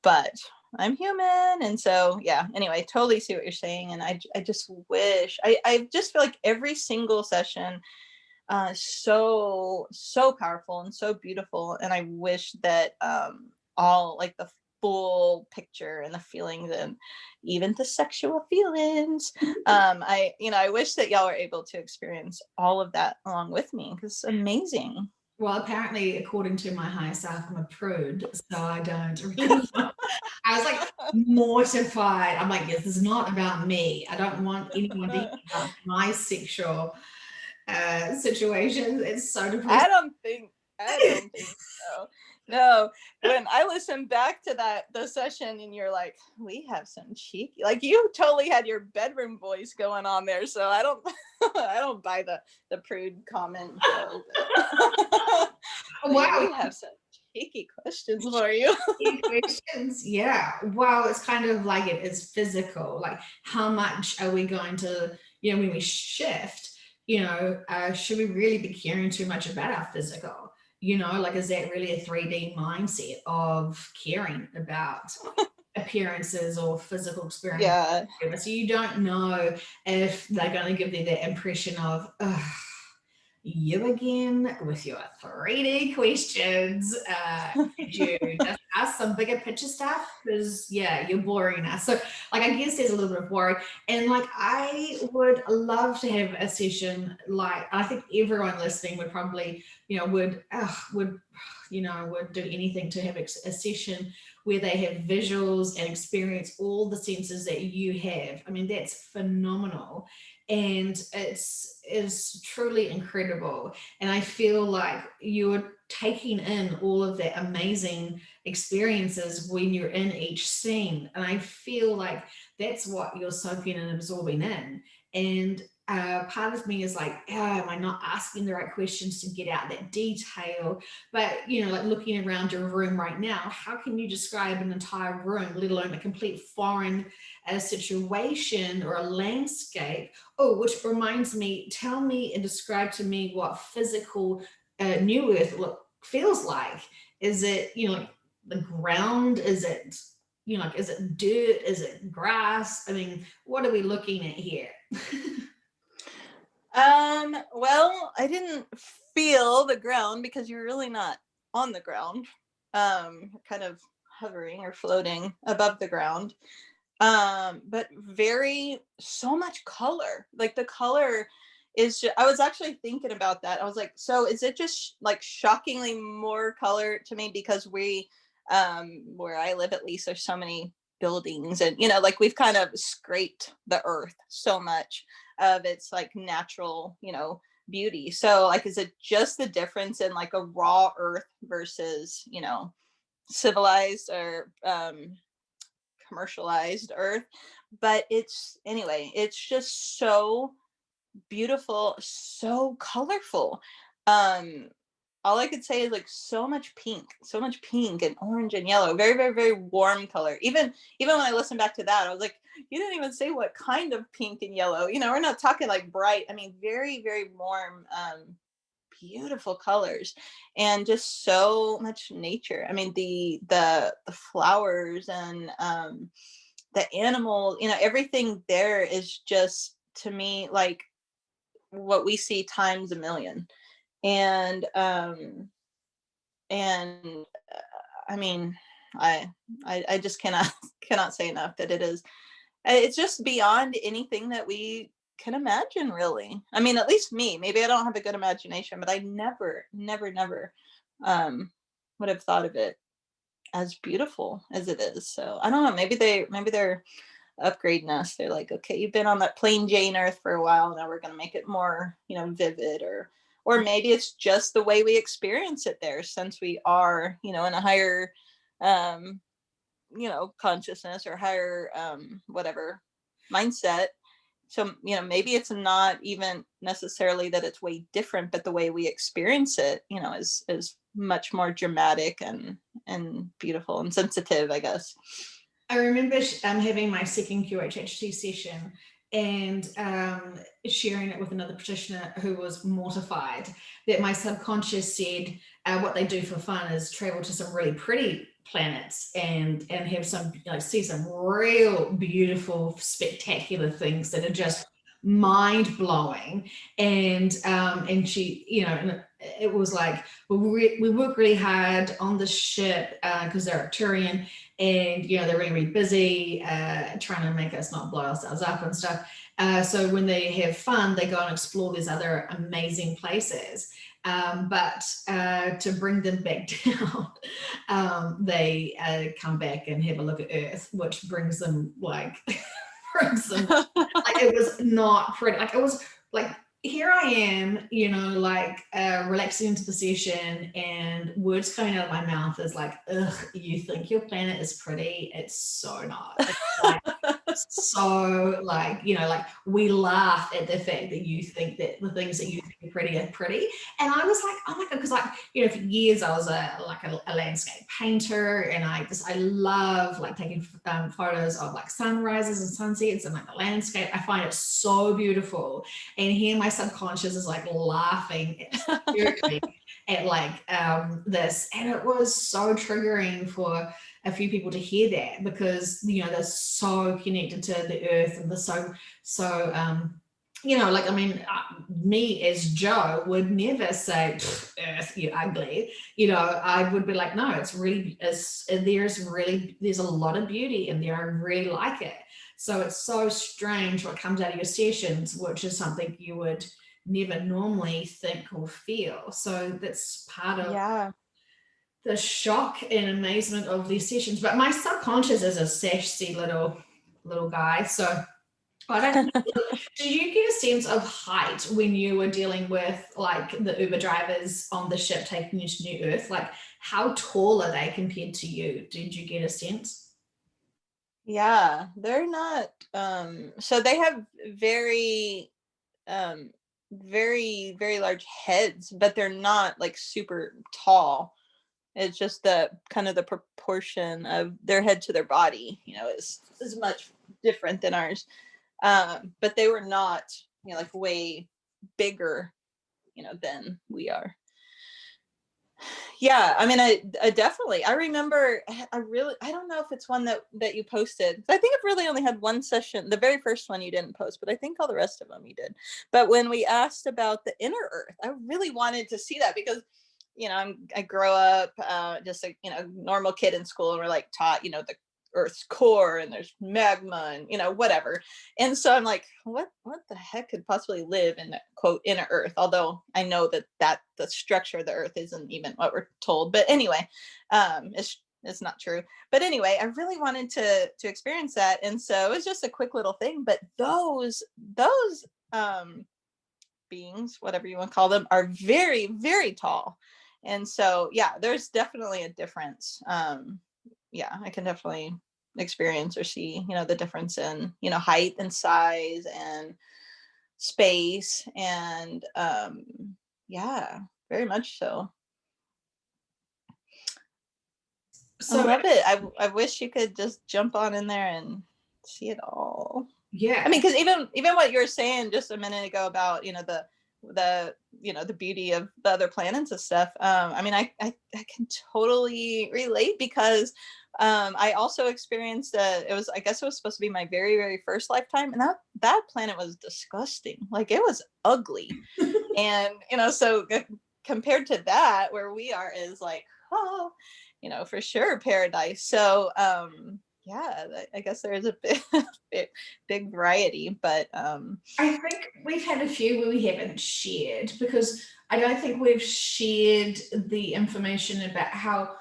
But I'm human, and so anyway, totally see what you're saying. And I just wish, I just feel like every single session so powerful and so beautiful, and I wish that all like the full picture and the feelings and even the sexual feelings, I wish that y'all were able to experience all of that along with me, because it's amazing. Well, apparently, according to my higher self, I'm a prude, so I don't really I was like mortified. I'm like, yes, this is not about me. I don't want anyone to hear about my sexual situations. It's so depressing. I don't think so. No, when I listen back to the session, and you're like, we have some cheeky, like you totally had your bedroom voice going on there. So I don't I don't buy the prude comment. Wow. We have some cheeky questions for you. Questions, yeah. Wow, it's kind of like it is physical. Like, how much are we going to, when we shift, should we really be caring too much about our physical? Like, is that really a 3D mindset of caring about appearances or physical experience? Yeah. So you don't know if they're going to give you that impression of, you again with your 3D questions. Could you just ask some bigger picture stuff? Because you're boring us. So like, I guess there's a little bit of worry. And like, I would love to have a session, like I think everyone listening would probably, would do anything to have a session where they have visuals and experience all the senses that you have. I mean, that's phenomenal. And it's truly incredible. And I feel like you're taking in all of that amazing experiences when you're in each scene. And I feel like that's what you're soaking and absorbing in. And part of me is like, am I not asking the right questions to get out that detail? But, like looking around your room right now, how can you describe an entire room, let alone a complete foreign situation or a landscape? Oh, which reminds me, tell me and describe to me what physical New Earth feels like. Is it, like the ground? Is it, like, is it dirt? Is it grass? I mean, what are we looking at here? Well, I didn't feel the ground because you're really not on the ground. Kind of hovering or floating above the ground. But so much color. Like the color is just, I was actually thinking about that. I was like, so is it just like shockingly more color to me because where I live at least, there's so many buildings and like we've kind of scraped the earth so much of its like natural beauty. So like is it just the difference in like a raw earth versus civilized or commercialized earth? But it's just so beautiful, so colorful. All I could say is like so much pink and orange and yellow, very, very, very warm color. Even when I listened back to that, I was like, you didn't even say what kind of pink and yellow. We're not talking like bright. I mean, very, very warm, beautiful colors, and just so much nature. I mean, the flowers and the animal, everything there is just, to me, like what we see times a million. And I mean, I just cannot say enough that it's just beyond anything that we can imagine, really. I mean, at least me, maybe I don't have a good imagination, but I never would have thought of it as beautiful as it is. So I don't know, maybe they're upgrading us. They're like, okay, you've been on that plain Jane earth for a while, now we're going to make it more vivid, or maybe it's just the way we experience it there, since we are in a higher consciousness or higher whatever mindset. So maybe it's not even necessarily that it's way different, but the way we experience it is much more dramatic and beautiful and sensitive, I guess. I remember having my second QHHT session and sharing it with another practitioner who was mortified that my subconscious said what they do for fun is travel to some really pretty planets and have some, see some real beautiful, spectacular things that are just mind-blowing. And she, and it was like, we work really hard on the ship because they're Arcturian, and they're really, really busy trying to make us not blow ourselves up and stuff. So when they have fun, they go and explore these other amazing places. But to bring them back down, they come back and have a look at Earth, which brings them like, like it was not pretty. Like it was like, here I am, relaxing into the session, and words coming out of my mouth is like, ugh, you think your planet is pretty? It's so not. It's like, so like, like we laugh at the fact that you think that the things that you think are pretty. And I was like, oh my God, because like, for years I was a landscape painter, and I love like taking photos of like sunrises and sunsets and like the landscape. I find it so beautiful. And here my subconscious is like laughing at like this, and it was so triggering for a few people to hear that, because they're so connected to the earth, and they're so like, I mean, me as Joe would never say, earth, you ugly. I would be like, no, there's a lot of beauty in there. I really like it. So it's so strange what comes out of your sessions, which is something you would never normally think or feel. So that's part of the shock and amazement of these sessions. But my subconscious is a sassy little guy. So I don't know. Do you get a sense of height when you were dealing with like the Uber drivers on the ship taking you to New Earth? Like, how tall are they compared to you? Did you get a sense? Yeah, they're not so they have very very, very large heads, but they're not like super tall. It's just the kind of the proportion of their head to their body, is much different than ours. But they were not, like way bigger, than we are. Yeah, I mean, I definitely, I remember, I don't know if it's one that you posted. I think I've really only had one session. The very first one you didn't post, but I think all the rest of them you did. But when we asked about the inner earth, I really wanted to see that because, I grow up just a, normal kid in school, and we're like taught, the Earth's core and there's magma and whatever. And so I'm like, what the heck could possibly live in the quote inner Earth? Although I know that the structure of the Earth isn't even what we're told. But anyway, it's not true. But anyway, I really wanted to experience that, and so it was just a quick little thing. But those beings, whatever you want to call them, are very, very tall, and so yeah, there's definitely a difference. Yeah, I can definitely experience or see, the difference in, height and size and space. And yeah, very much so. I love it. I wish you could just jump on in there and see it all. Yeah. I mean, because even what you were saying just a minute ago about, the beauty of the other planets and stuff. I mean, I can totally relate because I also experienced I guess it was supposed to be my very, very first lifetime, and that planet was disgusting. Like, it was ugly. And so compared to that, where we are is like, oh, for sure paradise. So yeah, I guess there is a big variety, but I think we've had a few where we haven't shared, because I don't think we've shared the information about how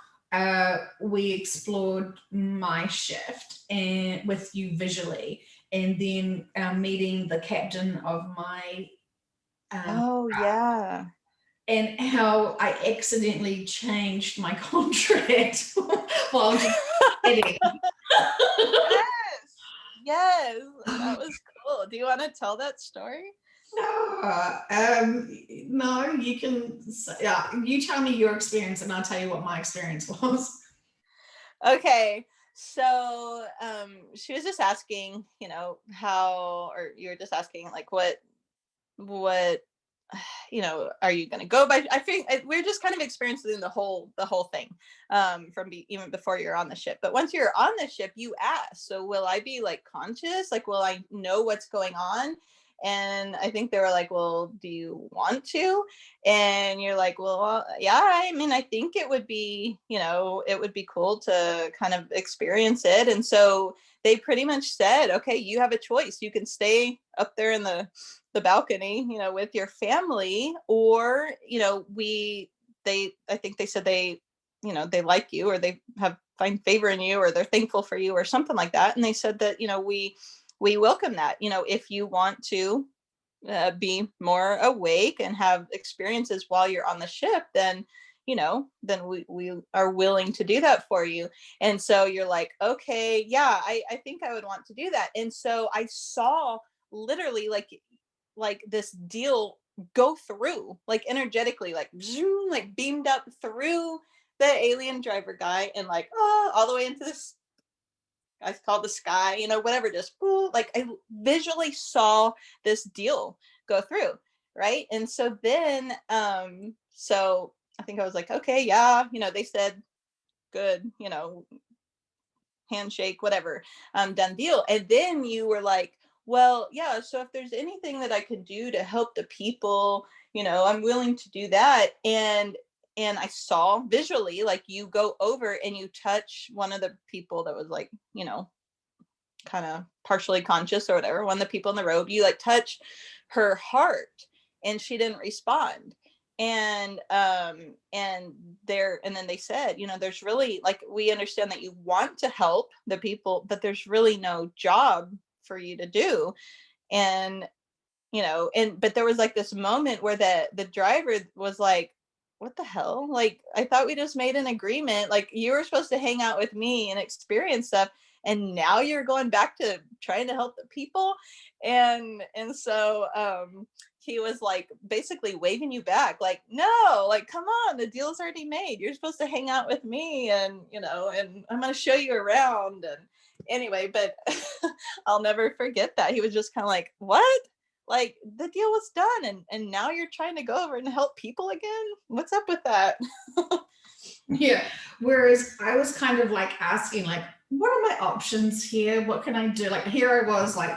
we explored my shift and with you visually, and then meeting the captain of my oh yeah, and how I accidentally changed my contract while just kidding. Yes, that was cool. Do you want to tell that story? No, you can. Yeah, you tell me your experience, and I'll tell you what my experience was. Okay, so she was just asking, how, or you were just asking, like, what are you going to go by? I think we're just kind of experiencing the whole thing from even before you're on the ship. But once you're on the ship, you ask, so will I be like conscious? Like, will I know what's going on? And I think they were like, well, do you want to? And you're like, well, yeah, I mean, I think it would be, it would be cool to kind of experience it. And so they pretty much said, okay, you have a choice. You can stay up there in the balcony, with your family, or, I think they said they like you, or they find favor in you, or they're thankful for you, or something like that. And they said that, we welcome that, if you want to be more awake and have experiences while you're on the ship, then then we are willing to do that for you. And so you're like, okay, yeah, I think I would want to do that. And so I saw literally like this deal go through, like energetically, like zoom, like beamed up through the alien driver guy, and like all the way into this, I call the sky, whatever, just like I visually saw this deal go through, right? And so then so I think I was like, okay, yeah, they said good, handshake, whatever, done deal. And then you were like, well, yeah, so if there's anything that I could do to help the people, I'm willing to do that. And I saw visually, like, you go over and you touch one of the people that was like, kind of partially conscious or whatever, one of the people in the robe, you like touch her heart, and she didn't respond. And then they said, there's really, like, we understand that you want to help the people, but there's really no job for you to do. And but there was like this moment where the driver was like, what the hell? Like, I thought we just made an agreement. Like, you were supposed to hang out with me and experience stuff, and now you're going back to trying to help the people. And so he was like basically waving you back, like, no, like, come on, the deal's already made. You're supposed to hang out with me, and and I'm going to show you around. And anyway, but I'll never forget that. He was just kind of like, what? like the deal was done, and now you're trying to go over and help people again. What's up with that? Yeah. Whereas I was kind of like asking, like, what are my options here? What can I do? Like, here I was, like,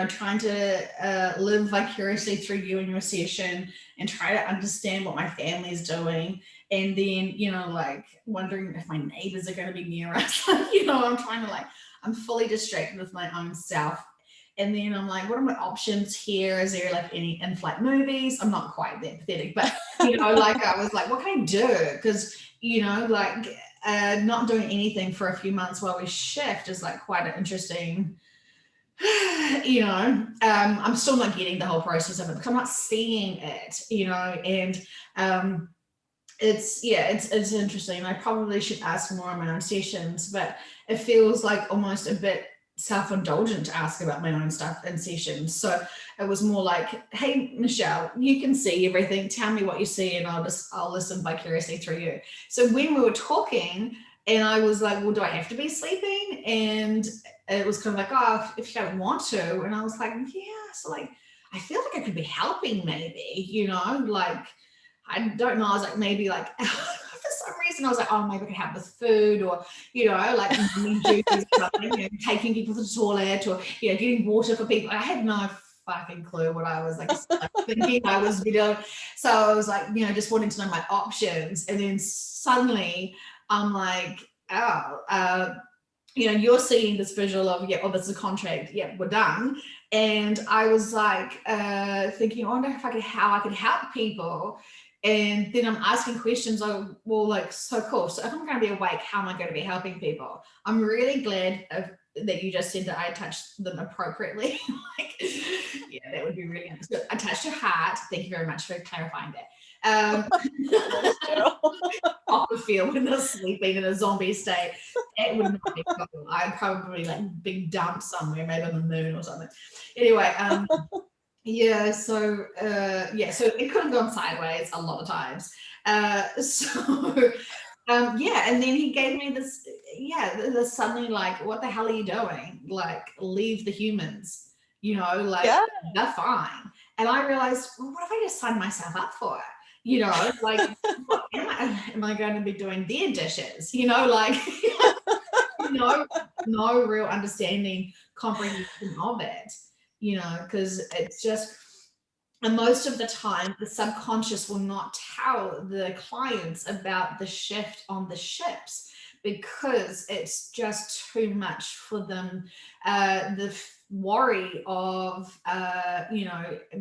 trying to live vicariously through you and your session and try to understand what my family's doing. And then, like, wondering if my neighbors are going to be near us. I'm trying to, like, I'm fully distracted with my own self. And then I'm like, what are my options here? Is there like any in-flight movies? I'm not quite that pathetic, but like I was like, what can I do? Because like not doing anything for a few months while we shift is like quite an interesting. I'm still not getting the whole process of it because I'm not seeing it. And it's interesting. I probably should ask more on my own sessions, but it feels like almost a bit self-indulgent to ask about my own stuff in sessions. So it was more like, hey, Michelle, you can see everything. Tell me what you see and I'll listen vicariously through you. So when we were talking and I was like, well, do I have to be sleeping? And it was kind of like, oh, if you don't want to. And I was like, yeah. So like, I feel like I could be helping maybe, like, I don't know. I was like, maybe like, for some reason, I was like, oh, maybe I could help with food or, like taking people to the toilet or, getting water for people. I had no fucking clue what I was like thinking I was, So I was like, just wanting to know my options. And then suddenly I'm like, oh, you're seeing this visual of, yeah, oh, this is a contract. Yeah, we're done. And I was like thinking, I wonder how I could help people. And then I'm asking questions. Oh, well, like, so cool. So if I'm going to be awake, how am I going to be helping people? I'm really glad that you just said that I touched them appropriately. Like, yeah, that would be really good. I touched your heart. Thank you very much for clarifying that. Proper feel when they're sleeping in a zombie state. That would not be cool. I'd probably like be dumped somewhere, maybe on the moon or something. Anyway, yeah, so it could have gone sideways a lot of times. And then he gave me this, this suddenly like, what the hell are you doing? Like, leave the humans, they're fine. And I realized, well, what if I just signed myself up for it? Like, what, am I going to be doing their dishes? Like, no real understanding, comprehension of it. Because it's just, and most of the time, the subconscious will not tell the clients about the shift on the ships because it's just too much for them. The worry of,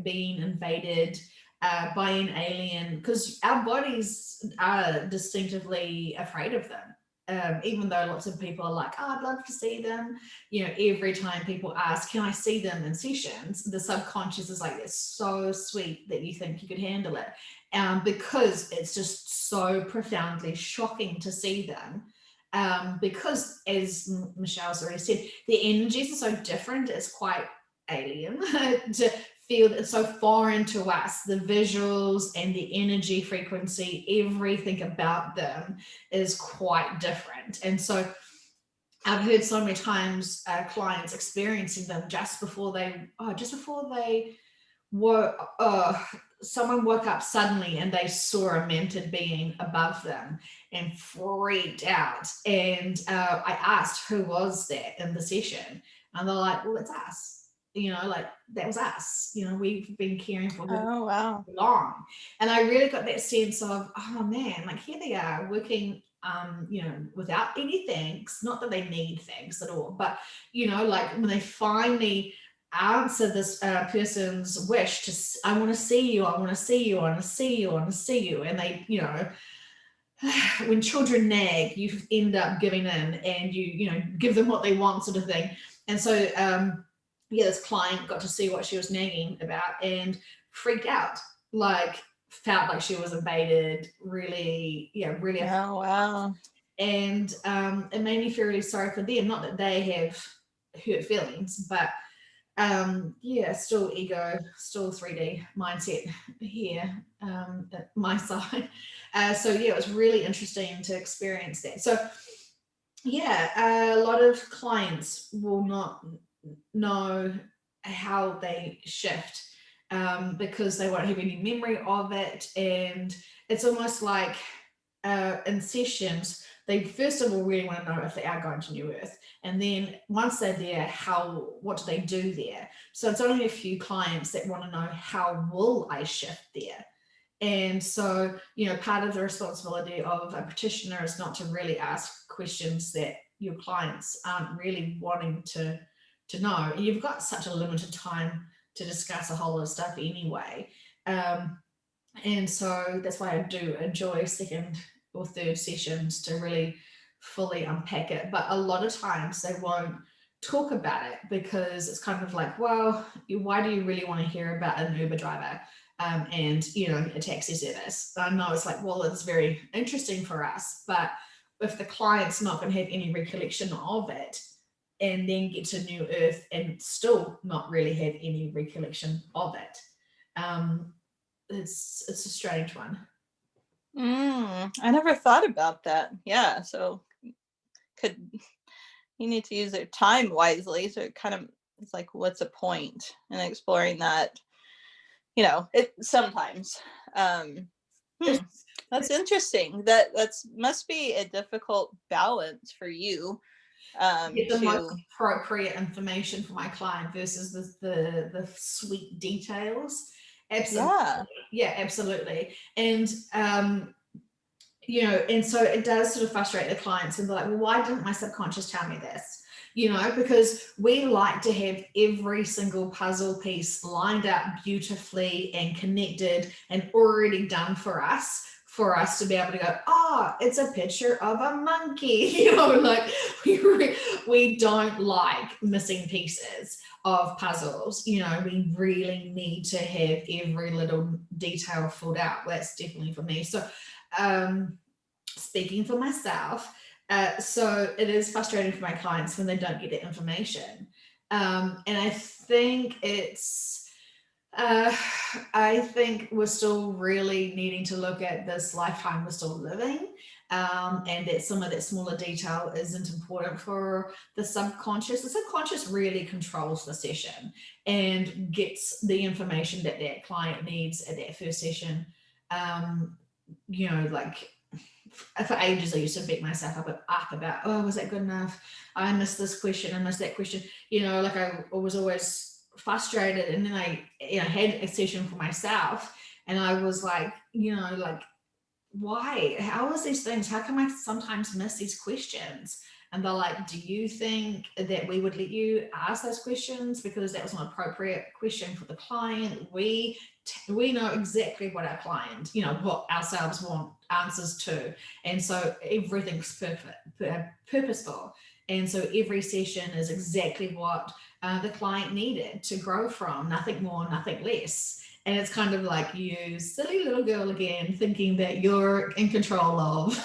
being invaded by an alien, because our bodies are distinctively afraid of them. Even though lots of people are like, oh, I'd love to see them. Every time people ask, can I see them in sessions? The subconscious is like, it's so sweet that you think you could handle it. Because it's just so profoundly shocking to see them. Because as Michelle's already said, the energies are so different, it's quite alien to feel it's so foreign to us. The visuals and the energy frequency, everything about them is quite different. And so I've heard so many times clients experiencing them just before they were, someone woke up suddenly and they saw a mentored being above them and freaked out. And I asked, who was that in the session? And they're like, well, it's us. Like, that was us. We've been caring for them for long. And I really got that sense of, oh man, like, here they are working, without any thanks. Not that they need thanks at all, but like, when they finally answer this person's wish to, I want to see you, I want to see you, I want to see you, I want to see you, and they, when children nag, you end up giving in and you give them what they want, sort of thing. And so this client got to see what she was nagging about and freaked out, like, felt like she was invaded, really. Oh, wow. And it made me feel really sorry for them. Not that they have hurt feelings, but still ego, still 3D mindset here at my side. It was really interesting to experience that. So a lot of clients will not know how they shift because they won't have any memory of it. And it's almost like in sessions, they first of all really want to know if they are going to New Earth. And then once they're there, what do they do there? So it's only a few clients that want to know, how will I shift there? And so, part of the responsibility of a practitioner is not to really ask questions that your clients aren't really wanting to know. And you've got such a limited time to discuss a whole lot of stuff anyway. And so that's why I do enjoy second or third sessions to really fully unpack it. But a lot of times they won't talk about it because it's kind of like, well, why do you really want to hear about an Uber driver and a taxi service? I know it's like, well, it's very interesting for us, but if the client's not going to have any recollection of it and then get to New Earth and still not really have any recollection of it, it's a strange one. I never thought about that. Yeah, so you need to use their time wisely. So it's like, what's the point in exploring that? It sometimes. That's interesting. That's must be a difficult balance for you. Get the most appropriate information for my client versus the sweet details. Absolutely. Yeah, absolutely. And and so it does sort of frustrate the clients, and they're like, well, why didn't my subconscious tell me this? Because we like to have every single puzzle piece lined up beautifully and connected and already done for us to be able to go, oh, it's a picture of a monkey. Like we don't like missing pieces of puzzles. We really need to have every little detail filled out. That's definitely for me. So speaking for myself, so it is frustrating for my clients when they don't get the information. And I think I think we're still really needing to look at this lifetime we're still living, and that some of that smaller detail isn't important for the subconscious. The subconscious really controls the session and gets the information that client needs at that first session. Like for ages I used to beat myself up about, oh, was that good enough? I missed this question, I missed that question. Like I was always frustrated, and then I had a session for myself, and I was like, like, why? How is these things? How come I sometimes miss these questions? And they're like, do you think that we would let you ask those questions because that was an appropriate question for the client? We know exactly what our client, what ourselves want answers to. And so everything's purposeful. And so every session is exactly what the client needed to grow from, nothing more, nothing less. And it's kind of like, you silly little girl again, thinking that you're in control of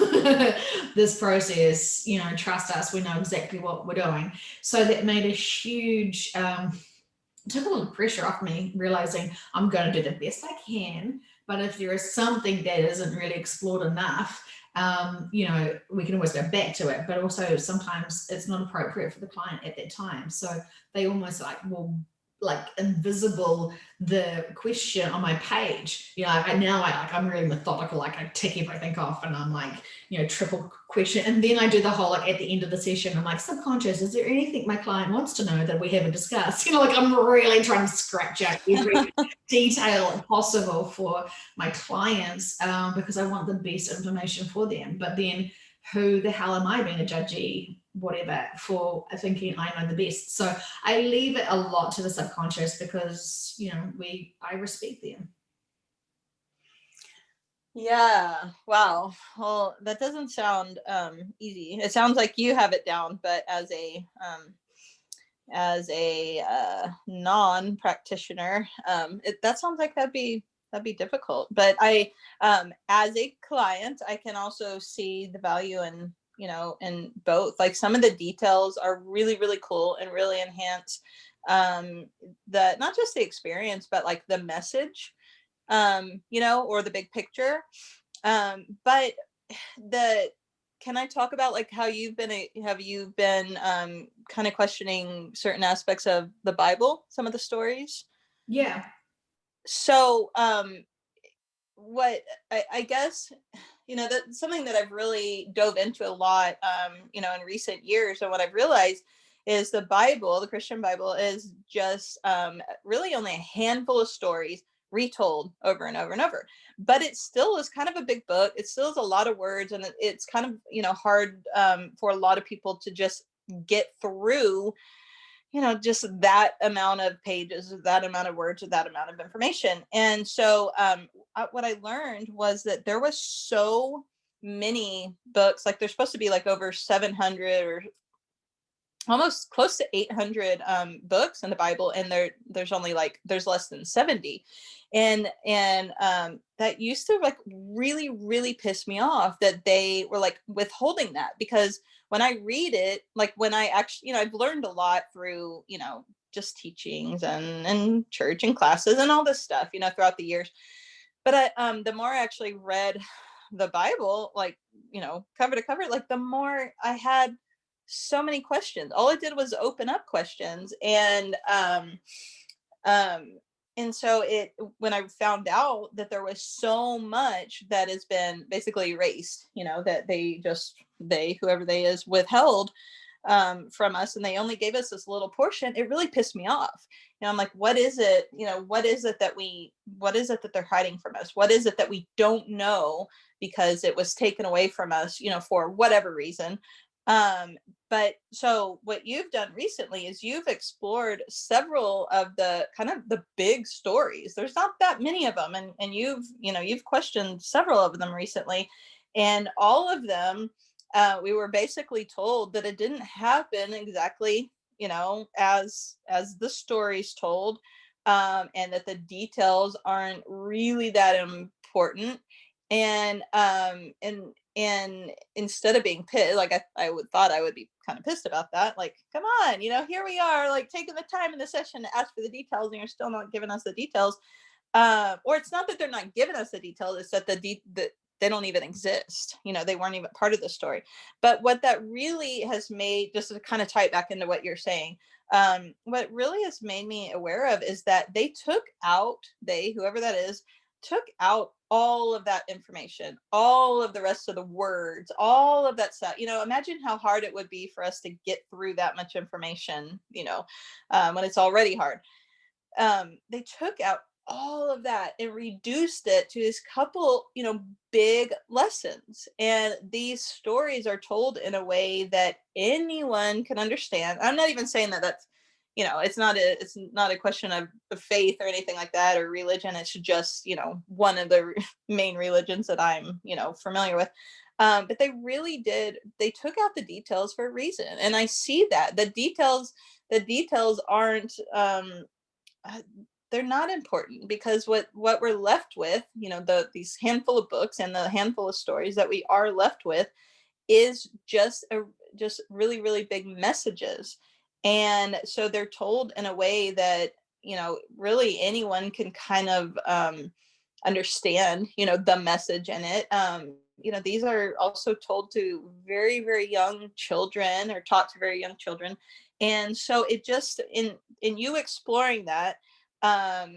this process. Trust us, we know exactly what we're doing. So that made a huge, took a little pressure off me, realizing I'm going to do the best I can. But if there is something that isn't really explored enough, we can always go back to it. But also sometimes it's not appropriate for the client at that time. So they almost invisible the question on my page. I'm really methodical, like I tick everything off, and I'm like, triple question. And then I do the whole, at the end of the session, I'm like, subconscious, is there anything my client wants to know that we haven't discussed? I'm really trying to scratch out every detail possible for my clients, because I want the best information for them. But then who the hell am I being a judgy whatever for thinking I know the best? So I leave it a lot to the subconscious because I respect them. Yeah. Wow. Well, that doesn't sound easy. It sounds like you have it down, but as a non-practitioner, that sounds like that'd be difficult. But I, as a client, I can also see the value in both. Like, some of the details are really, really cool and really enhance not just the experience, but like the message, or the big picture. But can I talk about like how have you been kind of questioning certain aspects of the Bible, some of the stories? Yeah. So what I guess, that's something that I've really dove into a lot, in recent years. And what I've realized is the Bible, the Christian Bible, is just really only a handful of stories retold over and over and over. But it still is kind of a big book. It still is a lot of words, and it's kind of, hard for a lot of people to just get through, just that amount of pages, that amount of words, that amount of information. And so what I learned was that there was so many books, like there's supposed to be like over 700 or almost close to 800 books in the Bible, and there's less than 70. And that used to like really, really piss me off that they were like withholding that, because when I read it, like when I actually, I've learned a lot through, just teachings and church and classes and all this stuff, throughout the years. But the more I actually read the Bible, like, cover to cover, like the more I had so many questions. All it did was open up questions. And so when I found out that there was so much that has been basically erased, that whoever they is, withheld from us, and they only gave us this little portion, it really pissed me off. I'm like, what is it that they're hiding from us? What is it that we don't know because it was taken away from us, for whatever reason? But so what you've done recently is you've explored several of the kind of the big stories. There's not that many of them. And you've questioned several of them recently, and all of them, we were basically told that it didn't happen exactly, as the story's told, and that the details aren't really that important. And instead of being pissed, like I thought I would be kind of pissed about that. Like, come on, here we are, like taking the time in the session to ask for the details, and you're still not giving us the details. Or it's not that they're not giving us the details; it's that they don't even exist. They weren't even part of the story. But what that really has made, just to kind of tie it back into what you're saying, what really has made me aware of is that whoever that is, took out all of that information, all of the rest of the words, all of that stuff. Imagine how hard it would be for us to get through that much information, when it's already hard. They took out all of that and reduced it to this couple, big lessons. And these stories are told in a way that anyone can understand. I'm not even saying that that's, it's not a question of faith or anything like that, or religion. It's just, one of the main religions that I'm, familiar with. But they took out the details for a reason. And I see that the details aren't, they're not important, because what we're left with, these handful of books and the handful of stories that we are left with, is just really, really big messages. And so they're told in a way that, really anyone can kind of understand, the message in it. These are also told to very, very young children, or taught to very young children. And so it just, in you exploring that, I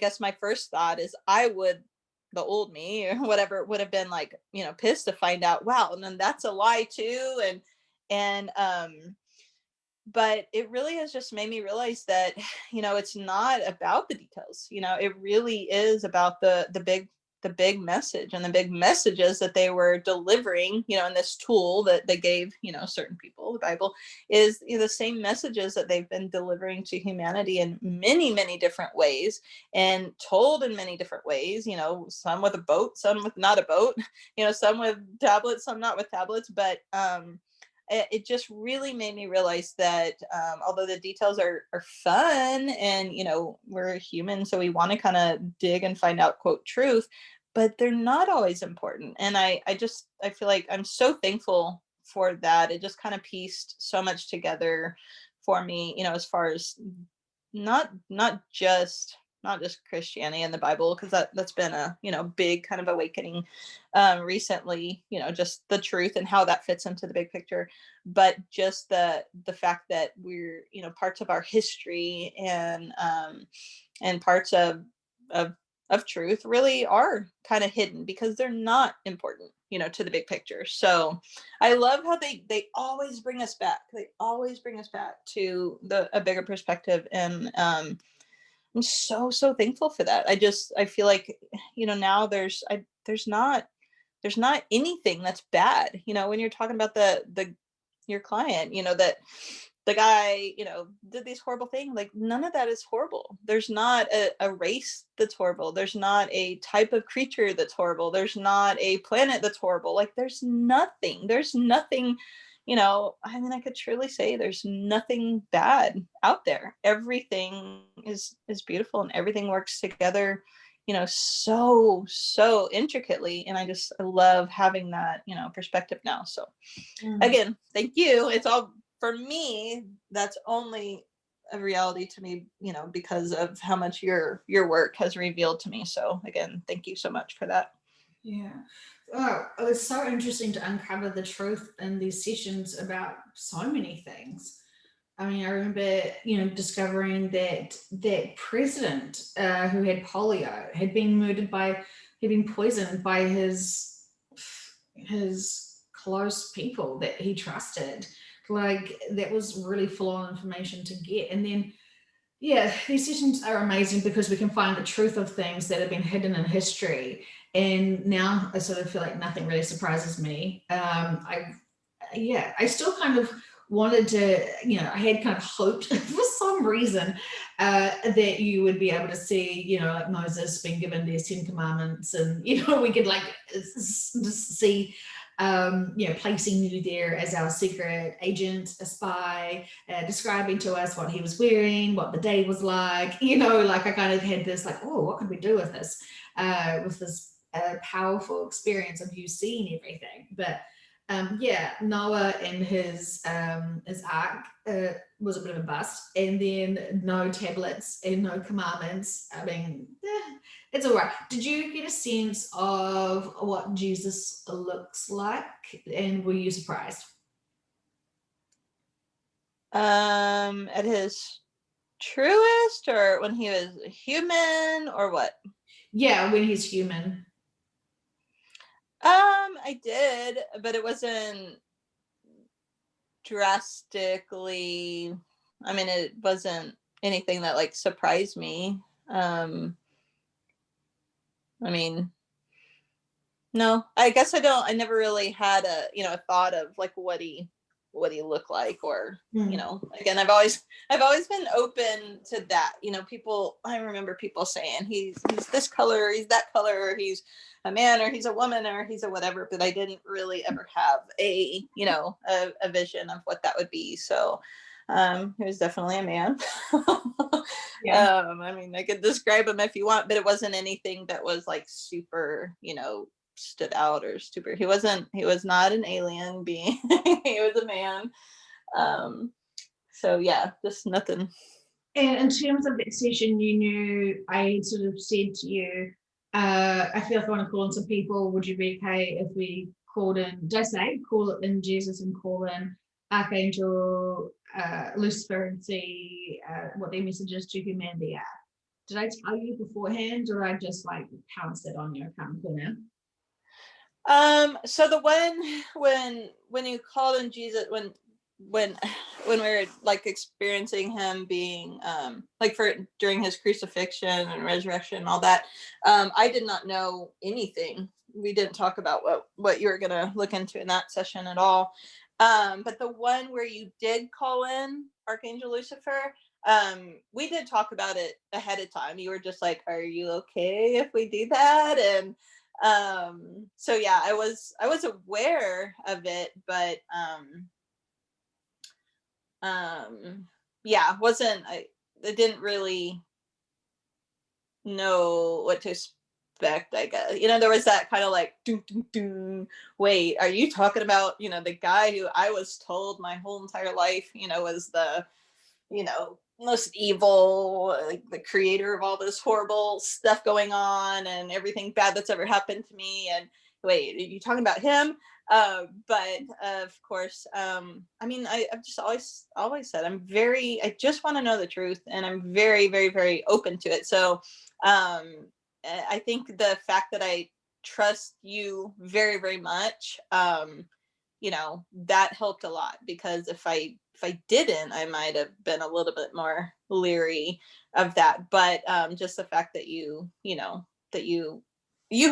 guess my first thought is the old me or whatever would have been like, pissed to find out, wow, and then that's a lie too. And but it really has just made me realize that, it's not about the details. It really is about the big message, and the big messages that they were delivering, in this tool that they gave, certain people. The Bible is, the same messages that they've been delivering to humanity in many, many different ways, and told in many different ways, some with a boat, some with not a boat, some with tablets, some not with tablets. But it just really made me realize that, although the details are fun, and we're human, so we want to kind of dig and find out, quote, truth, but they're not always important. And I feel like I'm so thankful for that. It just kind of pieced so much together for me, as far as not just Christianity and the Bible, because that's been a big kind of awakening recently, just the truth and how that fits into the big picture, but just the fact that we're, parts of our history, and and parts of truth really are kind of hidden because they're not important, to the big picture. So I love how they always bring us back. They always bring us back to a bigger perspective. And I'm so thankful for that. I feel like, now there's not anything that's bad, when you're talking about your client, that the guy, did these horrible things. Like, none of that is horrible. There's not a race that's horrible. There's not a type of creature that's horrible. There's not a planet that's horrible. Like, there's nothing, I could truly say there's nothing bad out there. Everything is beautiful, and everything works together, so intricately. And I love having that, perspective now. So again, thank you. It's all, for me, that's only a reality to me, because of how much your work has revealed to me. So again, thank you so much for that. Yeah. Oh, it was so interesting to uncover the truth in these sessions about so many things. I mean, I remember, discovering that president who had polio had been had been poisoned by his close people that he trusted. Like, that was really full-on information to get. And then, yeah, these sessions are amazing because we can find the truth of things that have been hidden in history. And now I sort of feel like nothing really surprises me. I still kind of wanted to, I had kind of hoped for some reason that you would be able to see, like Moses being given these 10 commandments, and, we could like just see, placing you there as our secret agent, a spy, describing to us what he was wearing, what the day was like, like I kind of had this like, oh, what could we do with this powerful experience of you seeing everything. But Noah and his ark was a bit of a bust, and then no tablets and no commandments. I mean, it's all right. Did you get a sense of what Jesus looks like, and were you surprised? At his truest, or when he was human, or what? Yeah, when he's human. I did, but it wasn't drastically, it wasn't anything that like surprised me. No, I guess I never really had a thought of like what he looked like, or again, I've always been open to that. I remember people saying he's this color, he's that color, he's a man, or he's a woman, or he's a whatever, but I didn't really ever have a vision of what that would be. So he was definitely a man. Yeah. I could describe him if you want, but it wasn't anything that was like super, stood out or stupid. He was not an alien being. He was a man. So yeah, just nothing. And in terms of that session, you knew I sort of said to you, I feel like I want to call in some people. Would you be okay if we called in, did I say call in Jesus and call in Archangel Lucifer and see what their messages to humanity are? Did I tell you beforehand, or I just like pounced it on your account now? So the one when you called in Jesus, when we were like experiencing him being like during his crucifixion and resurrection and all that, I did not know anything. We didn't talk about what you were gonna look into in that session at all. But the one where you did call in Archangel Lucifer, we did talk about it ahead of time. You were just like, are you okay if we do that? And so yeah, I was aware of it, but yeah, I didn't really know what to expect, I guess. There was that kind of like, doo, doo, doo. Wait, are you talking about, the guy who I was told my whole entire life, was the, most evil, like the creator of all this horrible stuff going on and everything bad that's ever happened to me? And wait, are you talking about him? But of course, I mean, I've just always said I just want to know the truth, and I'm very, very, very open to it. So I think the fact that I trust you very, very much, that helped a lot, because if I didn't, I might have been a little bit more leery of that. But just the fact that that you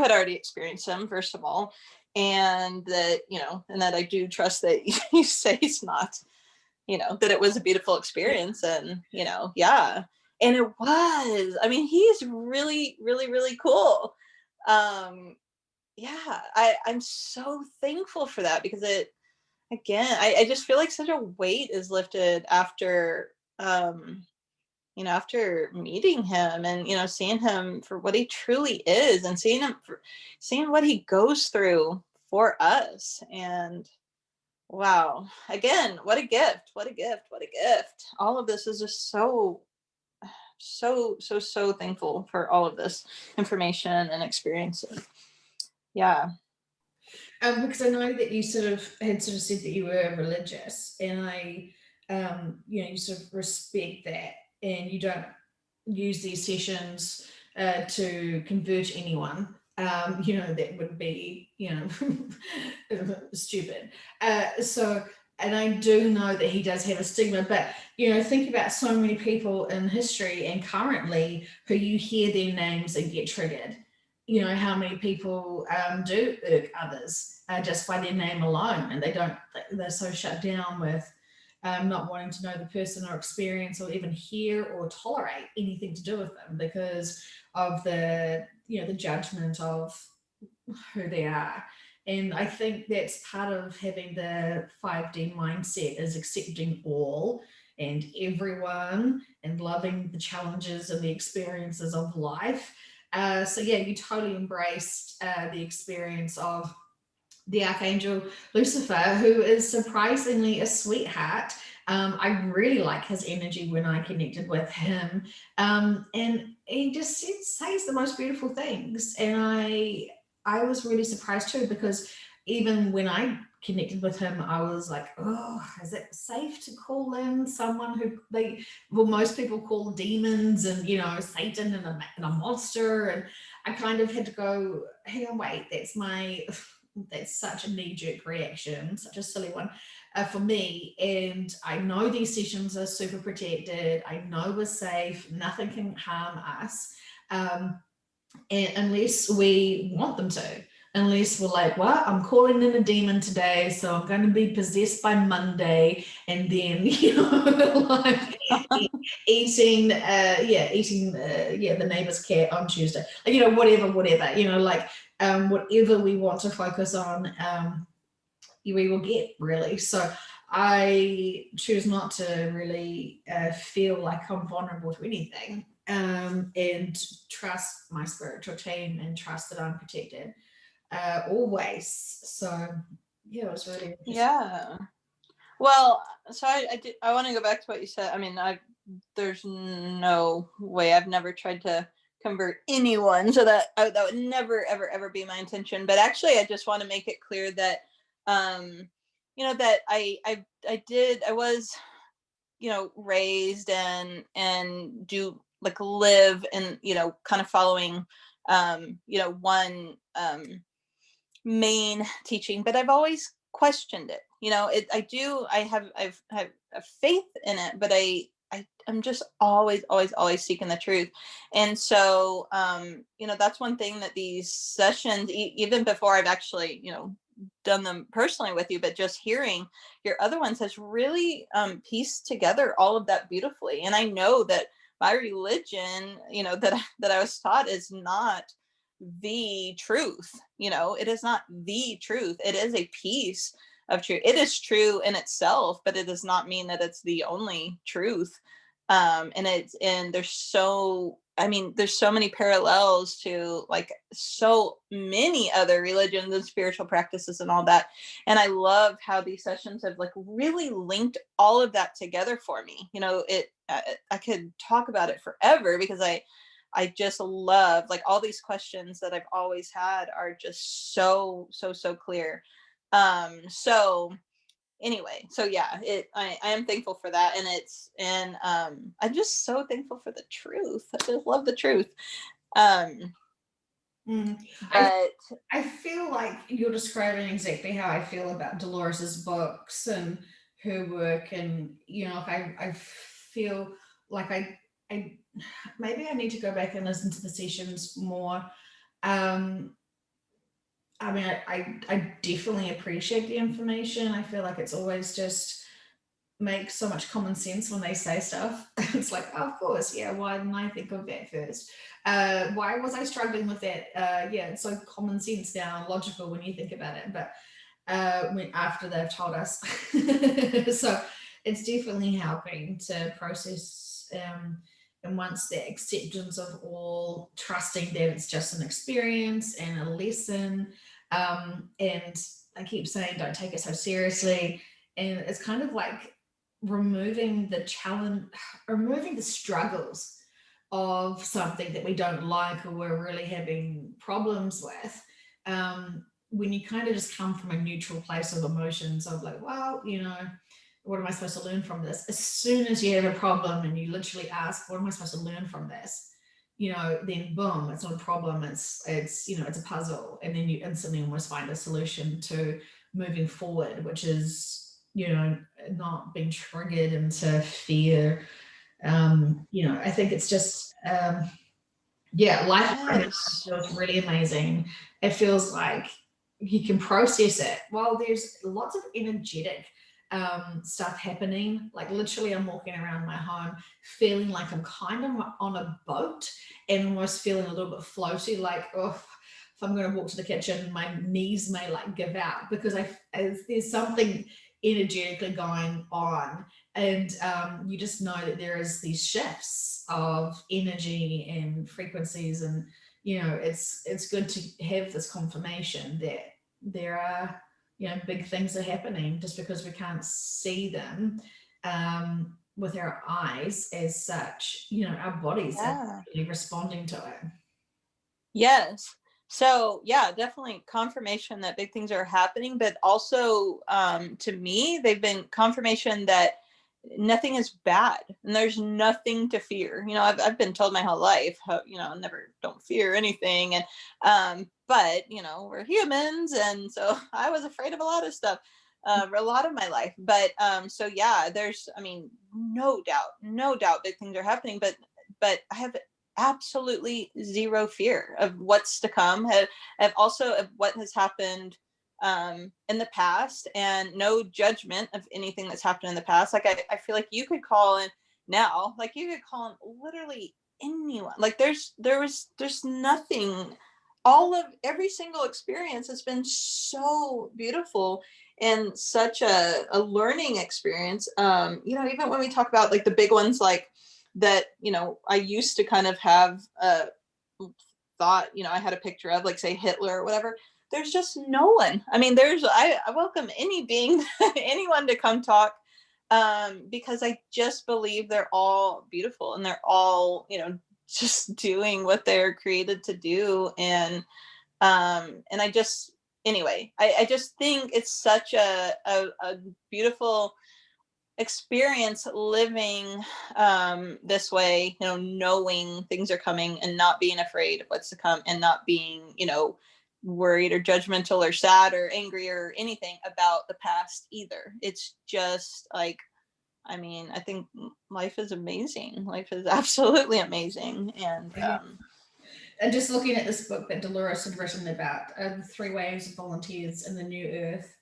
had already experienced them, first of all, and that and that I do trust that you say it's not, that it was a beautiful experience, and yeah, and it was. I mean, he's really, really, really cool. Yeah, I'm so thankful for that, because again, I just feel like such a weight is lifted after after meeting him, and seeing him for what he truly is, and seeing what he goes through for us. And wow, again, what a gift, what a gift, what a gift. All of this is just so thankful for all of this information and experiences. Yeah. Because I know that you sort of said that you were religious, and you sort of respect that, and you don't use these sessions to convert anyone. That would be, stupid. So, and I do know that he does have a stigma, but, think about so many people in history and currently who you hear their names and get triggered. How many people do irk others just by their name alone, and they're so shut down with not wanting to know the person or experience or even hear or tolerate anything to do with them because of the judgment of who they are. And I think that's part of having the 5D mindset, is accepting all and everyone and loving the challenges and the experiences of life. So yeah, you totally embraced the experience of the Archangel Lucifer, who is surprisingly a sweetheart. I really like his energy when I connected with him. And he just says the most beautiful things. And I was really surprised too, because even when I connected with him, I was like, oh, is it safe to call in someone who most people call demons and, Satan and a monster. And I kind of had to go, hang on, wait, that's such a knee-jerk reaction, such a silly one for me. And I know these sessions are super protected. I know we're safe. Nothing can harm us, and unless we want them to. Unless we're like, well, I'm calling in a demon today, so I'm going to be possessed by Monday, and then like eating the neighbor's cat on Tuesday, whatever, like whatever we want to focus on, we will get, really. So I choose not to really feel like I'm vulnerable to anything, and trust my spiritual team and trust that I'm protected always. So yeah, it was really interesting. Yeah. Well, so I want to go back to what you said. I mean, there's no way. I've never tried to convert anyone, so that would never, ever, ever be my intention. But actually, I just want to make it clear that, that I was, raised and do like live and, kind of following, one main teaching, but I've always questioned it. I've faith in it, but I'm just always seeking the truth. And so, that's one thing that these sessions, even before I've actually, done them personally with you, but just hearing your other ones has really pieced together all of that beautifully. And I know that my religion, that I was taught is not the truth. It is not the truth. It is a piece of truth. It is true in itself, but it does not mean that it's the only truth. And there's so many parallels to like so many other religions and spiritual practices and all that. And I love how these sessions have like really linked all of that together for me. I could talk about it forever, because I just love, like, all these questions that I've always had are just so clear. So anyway, so yeah, I am thankful for that. And I'm just so thankful for the truth. I just love the truth. Mm. But I feel like you're describing exactly how I feel about Dolores's books and her work, and I feel like I maybe I need to go back and listen to the sessions more. Um, I mean, I definitely appreciate the information. I feel like it's always just makes so much common sense when they say stuff. It's like, oh, of course, yeah, why didn't I think of that first? Why was I struggling with that? Yeah, it's so common sense now and logical when you think about it, but when after they've told us. So it's definitely helping to process, and once the acceptance of all, trusting that it's just an experience and a lesson, and I keep saying don't take it so seriously, and it's kind of like removing the challenge, removing the struggles of something that we don't like or we're really having problems with. When you kind of just come from a neutral place of emotions of like, well, what am I supposed to learn from this? As soon as you have a problem and you literally ask, what am I supposed to learn from this? Then boom, it's not a problem. It's it's a puzzle, and then you instantly almost find a solution to moving forward, which is not being triggered into fear. I think it's just life yes, feels really amazing. It feels like you can process it. Well, there's lots of energetic stuff happening. Like literally, I'm walking around my home feeling like I'm kind of on a boat and almost feeling a little bit floaty. Like, oh, if I'm going to walk to the kitchen, my knees may like give out because there's something energetically going on, and you just know that there is these shifts of energy and frequencies, and it's good to have this confirmation that there are big things are happening just because we can't see them with our eyes as such. Our bodies are yeah. really responding to it. Yes. So yeah, definitely confirmation that big things are happening, but also to me, they've been confirmation that nothing is bad and there's nothing to fear. I've been told my whole life how, never don't fear anything. And but we're humans, and so I was afraid of a lot of stuff for a lot of my life. But so yeah, there's no doubt big things are happening, but I have absolutely zero fear of what's to come, have also of what has happened in the past, and no judgment of anything that's happened in the past. Like I feel like you could call in now, like you could call in literally anyone. Like there's nothing. All of every single experience has been so beautiful and such a learning experience. Even when we talk about like the big ones, like that, I used to kind of have thought, I had a picture of, like, say, Hitler or whatever. There's just no one. I mean, I welcome any being, anyone to come talk, because I just believe they're all beautiful and they're all, just doing what they're created to do. And I just, anyway, I just think it's such a beautiful experience living this way, knowing things are coming and not being afraid of what's to come, and not being, worried or judgmental or sad or angry or anything about the past either. It's just like, I think life is amazing. Life is absolutely amazing. And just looking at this book that Dolores had written about the 3 waves of volunteers in the New Earth,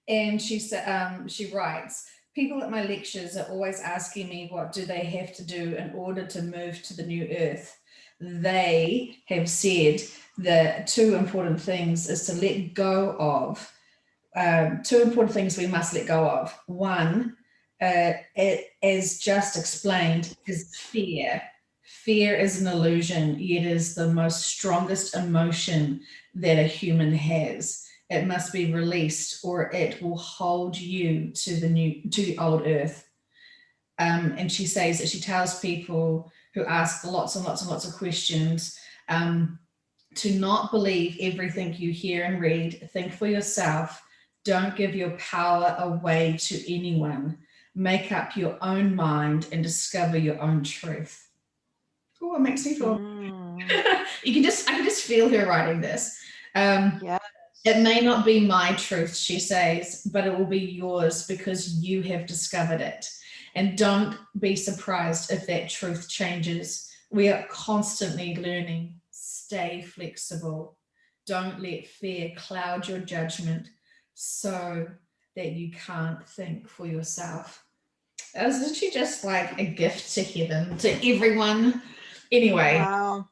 and she said, she writes, people at my lectures are always asking me what do they have to do in order to move to the New Earth. They have said the 2 important things is to let go of. 2 important things we must let go of. One, it, as just explained, is fear. Fear is an illusion, yet is the most strongest emotion that a human has. It must be released, or it will hold you to the old earth. And she says that she tells people who ask lots and lots and lots of questions to not believe everything you hear and read. Think for yourself. Don't give your power away to anyone. Make up your own mind and discover your own truth. Oh, it makes me feel. I can just feel her writing this. Yeah. It may not be my truth, she says, but it will be yours because you have discovered it. And don't be surprised if that truth changes. We are constantly learning. Stay flexible. Don't let fear cloud your judgment so that you can't think for yourself. Isn't she just like a gift to heaven, to everyone? Anyway. Wow.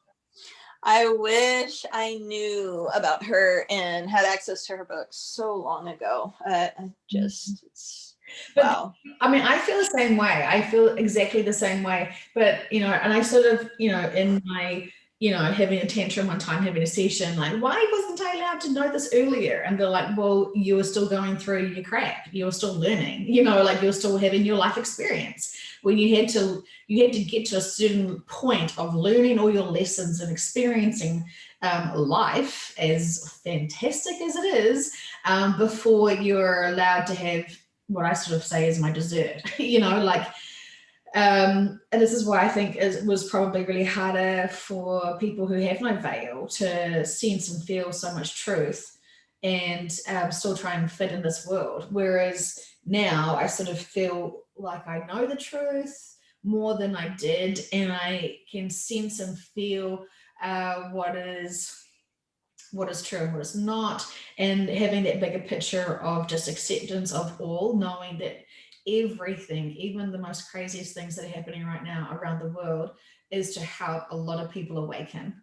I wish I knew about her and had access to her books so long ago. I just, wow. I mean, I feel the same way. I feel exactly the same way. But, you know, and I sort of, you know, in my, you know, having a tantrum one time, having a session, like, why wasn't I allowed to know this earlier? And they're like, well, you were still going through your crap. You were still learning, you know, like you're still having your life experience. When you had to get to a certain point of learning all your lessons and experiencing life, as fantastic as it is, before you're allowed to have what I sort of say is my dessert, you know, like, and this is why I think it was probably really harder for people who have no veil to sense and feel so much truth and still try and fit in this world. Whereas now I sort of feel like I know the truth more than I did, and I can sense and feel what is true and what is not, and having that bigger picture of just acceptance of all, knowing that everything, even the most craziest things that are happening right now around the world, is to help a lot of people awaken.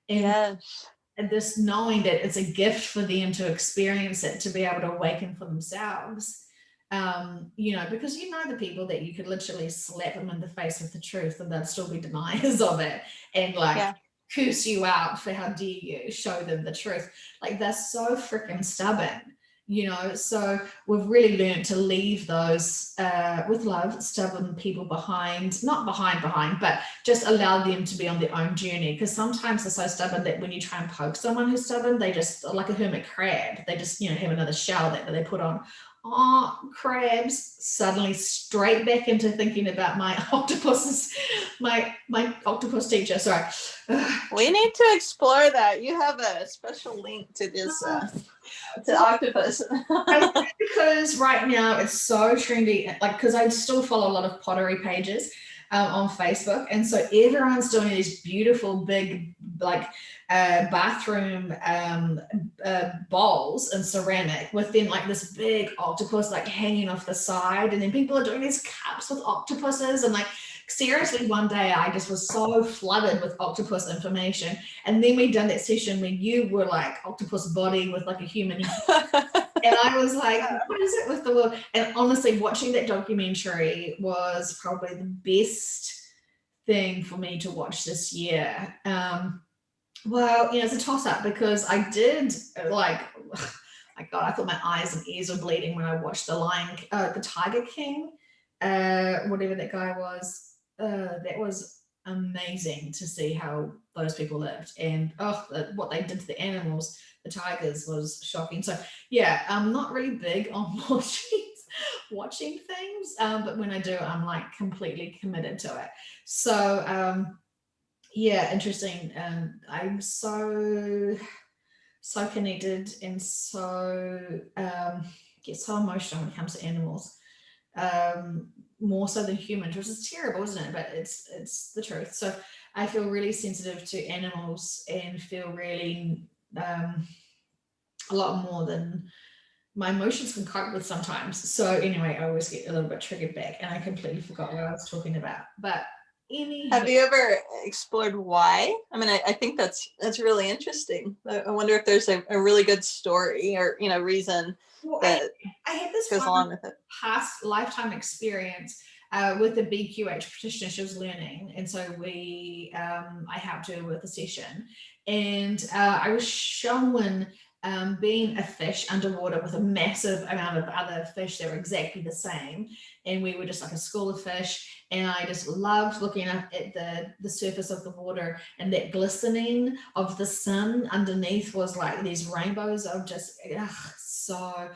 And, yes. And this knowing that it's a gift for them to experience it, to be able to awaken for themselves. You know, because you know the people that you could literally slap them in the face with the truth and they'd still be deniers of it, and like curse you out for how dare you show them the truth. Like they're so freaking stubborn, you know. So we've really learned to leave those with love, stubborn people behind, not behind, but just allow them to be on their own journey. Because sometimes they're so stubborn that when you try and poke someone who's stubborn, they just, like a hermit crab, they just, you know, have another shell that they put on. Oh, crabs, suddenly straight back into thinking about my octopuses, my octopus teacher. Sorry. We need to explore that. You have a special link to this to Octopus. Because right now it's so trendy, like, because I still follow a lot of pottery pages on Facebook, and so everyone's doing these beautiful big like bathroom bowls in ceramic with then like this big octopus like hanging off the side, and then people are doing these cups with octopuses, and like seriously, one day I just was so flooded with octopus information, and then we done that session where you were like octopus body with like a human and I was like, what is it with the world? And honestly, watching that documentary was probably the best thing for me to watch this year. Well, you know, it's a toss-up because I did like, my God, I thought my eyes and ears were bleeding when I watched the Tiger King, whatever that guy was. That was amazing to see how those people lived, and what they did to the animals, the tigers, was shocking. So yeah, I'm not really big on watching things, but when I do, I'm like completely committed to it. So yeah, interesting. I'm so connected and so get so emotional when it comes to animals, more so than humans, which is terrible, isn't it? But it's the truth. So I feel really sensitive to animals and feel really a lot more than my emotions can cope with sometimes. So anyway, I always get a little bit triggered back, and I completely forgot what I was talking about. But have you ever explored why? I mean, I think that's really interesting. I wonder if there's a really good story or, you know, reason that I had this goes along with it. Past lifetime experience with the BQH practitioner. She was learning, and so I helped her with a session, and I was shown being a fish underwater with a massive amount of other fish that were exactly the same, and we were just like a school of fish, and I just loved looking up at the surface of the water, and that glistening of the sun underneath was like these rainbows of just so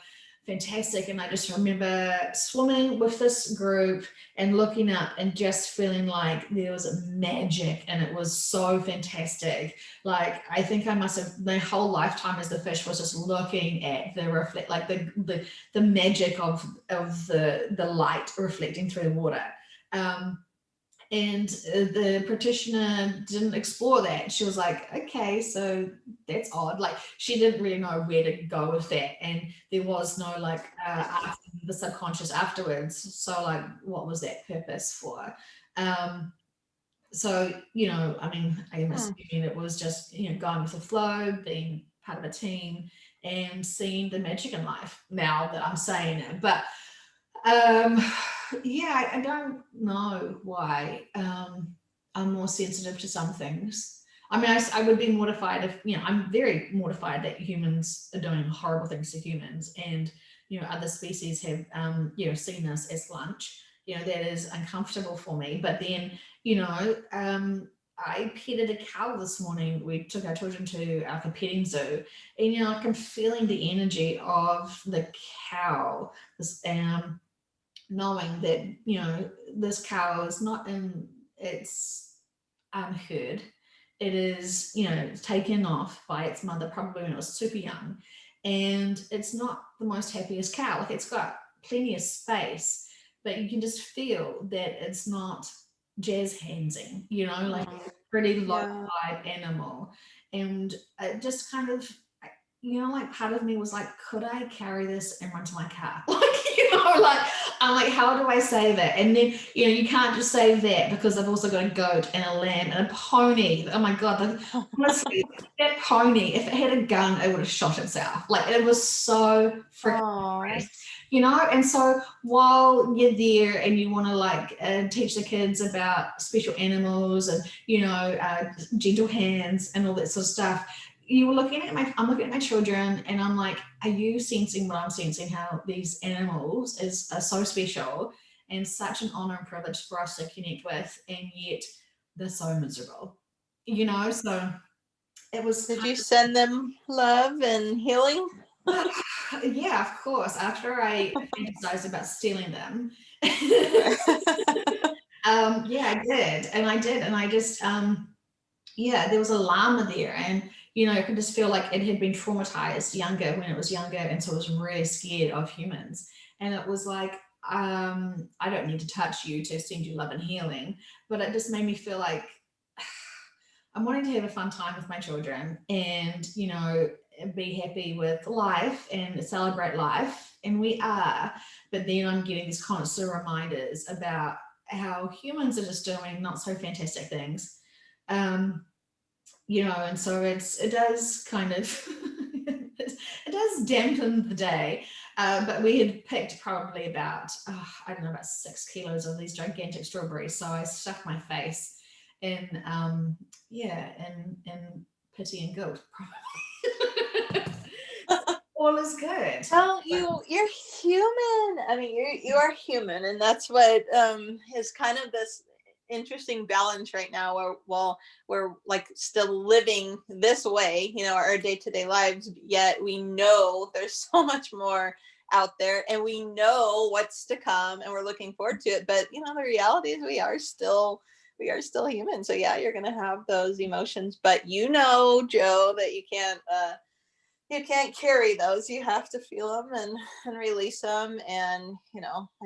fantastic. And I just remember swimming with this group and looking up and just feeling like there was magic, and it was so fantastic. Like, I think I must have, my whole lifetime as the fish was just looking at the reflect, like the magic of the light reflecting through the water. And the practitioner didn't explore that. She was like, okay, so that's odd. Like, she didn't really know where to go with that. And there was no like the subconscious afterwards. So like, what was that purpose for? So, I mean, I'm assuming it was just, going with the flow, being part of a team and seeing the magic in life now that I'm saying it. But yeah, I don't know why. I'm more sensitive to some things. I mean, I would be mortified if, I'm very mortified that humans are doing horrible things to humans, and, other species have, seen us as lunch. That is uncomfortable for me. But then, I petted a cow this morning. We took our children to a petting zoo, and, like, I'm feeling the energy of the cow. This, knowing that this cow is not in its herd. It is taken off by its mother probably when it was super young, and it's not the most happiest cow. Like, it's got plenty of space, but you can just feel that it's not jazz handsing, like a pretty low vibe animal. And it just kind of, like, part of me was like, could I carry this and run to my car? Like, I'm like, how do I say that? And then, you can't just say that, because I've also got a goat and a lamb and a pony. Oh my God, honestly, that pony, if it had a gun, it would have shot itself. Like, it was so freaking great. And so while you're there and you want to like teach the kids about special animals and, gentle hands and all that sort of stuff, I'm looking at my children, and I'm like, are you sensing what I'm sensing? How these animals are so special and such an honor and privilege for us to connect with, and yet they're so miserable, So it was. Did you send them love and healing? Yeah, of course. After I fantasized about stealing them. Yeah, I did. And I just, yeah, there was a llama there, and, I could just feel like it had been traumatized younger when it was younger. And so it was really scared of humans. And it was like, I don't need to touch you to send you love and healing, but it just made me feel like I'm wanting to have a fun time with my children, and, be happy with life and celebrate life. And we are, but then I'm getting these constant reminders about how humans are just doing not so fantastic things. And so it does kind of, it does dampen the day. But we had picked probably about, I don't know, about 6 kilos of these gigantic strawberries. So I stuffed my face in, in pity and guilt, probably. All is good. Well, you're human. I mean, you are human, and that's what is kind of this interesting balance right now, where, well, we're like still living this way, our day-to-day lives, yet we know there's so much more out there, and we know what's to come, and we're looking forward to it. But the reality is we are still human. So yeah, you're gonna have those emotions, but Joe, that you can't carry those. You have to feel them and release them. And,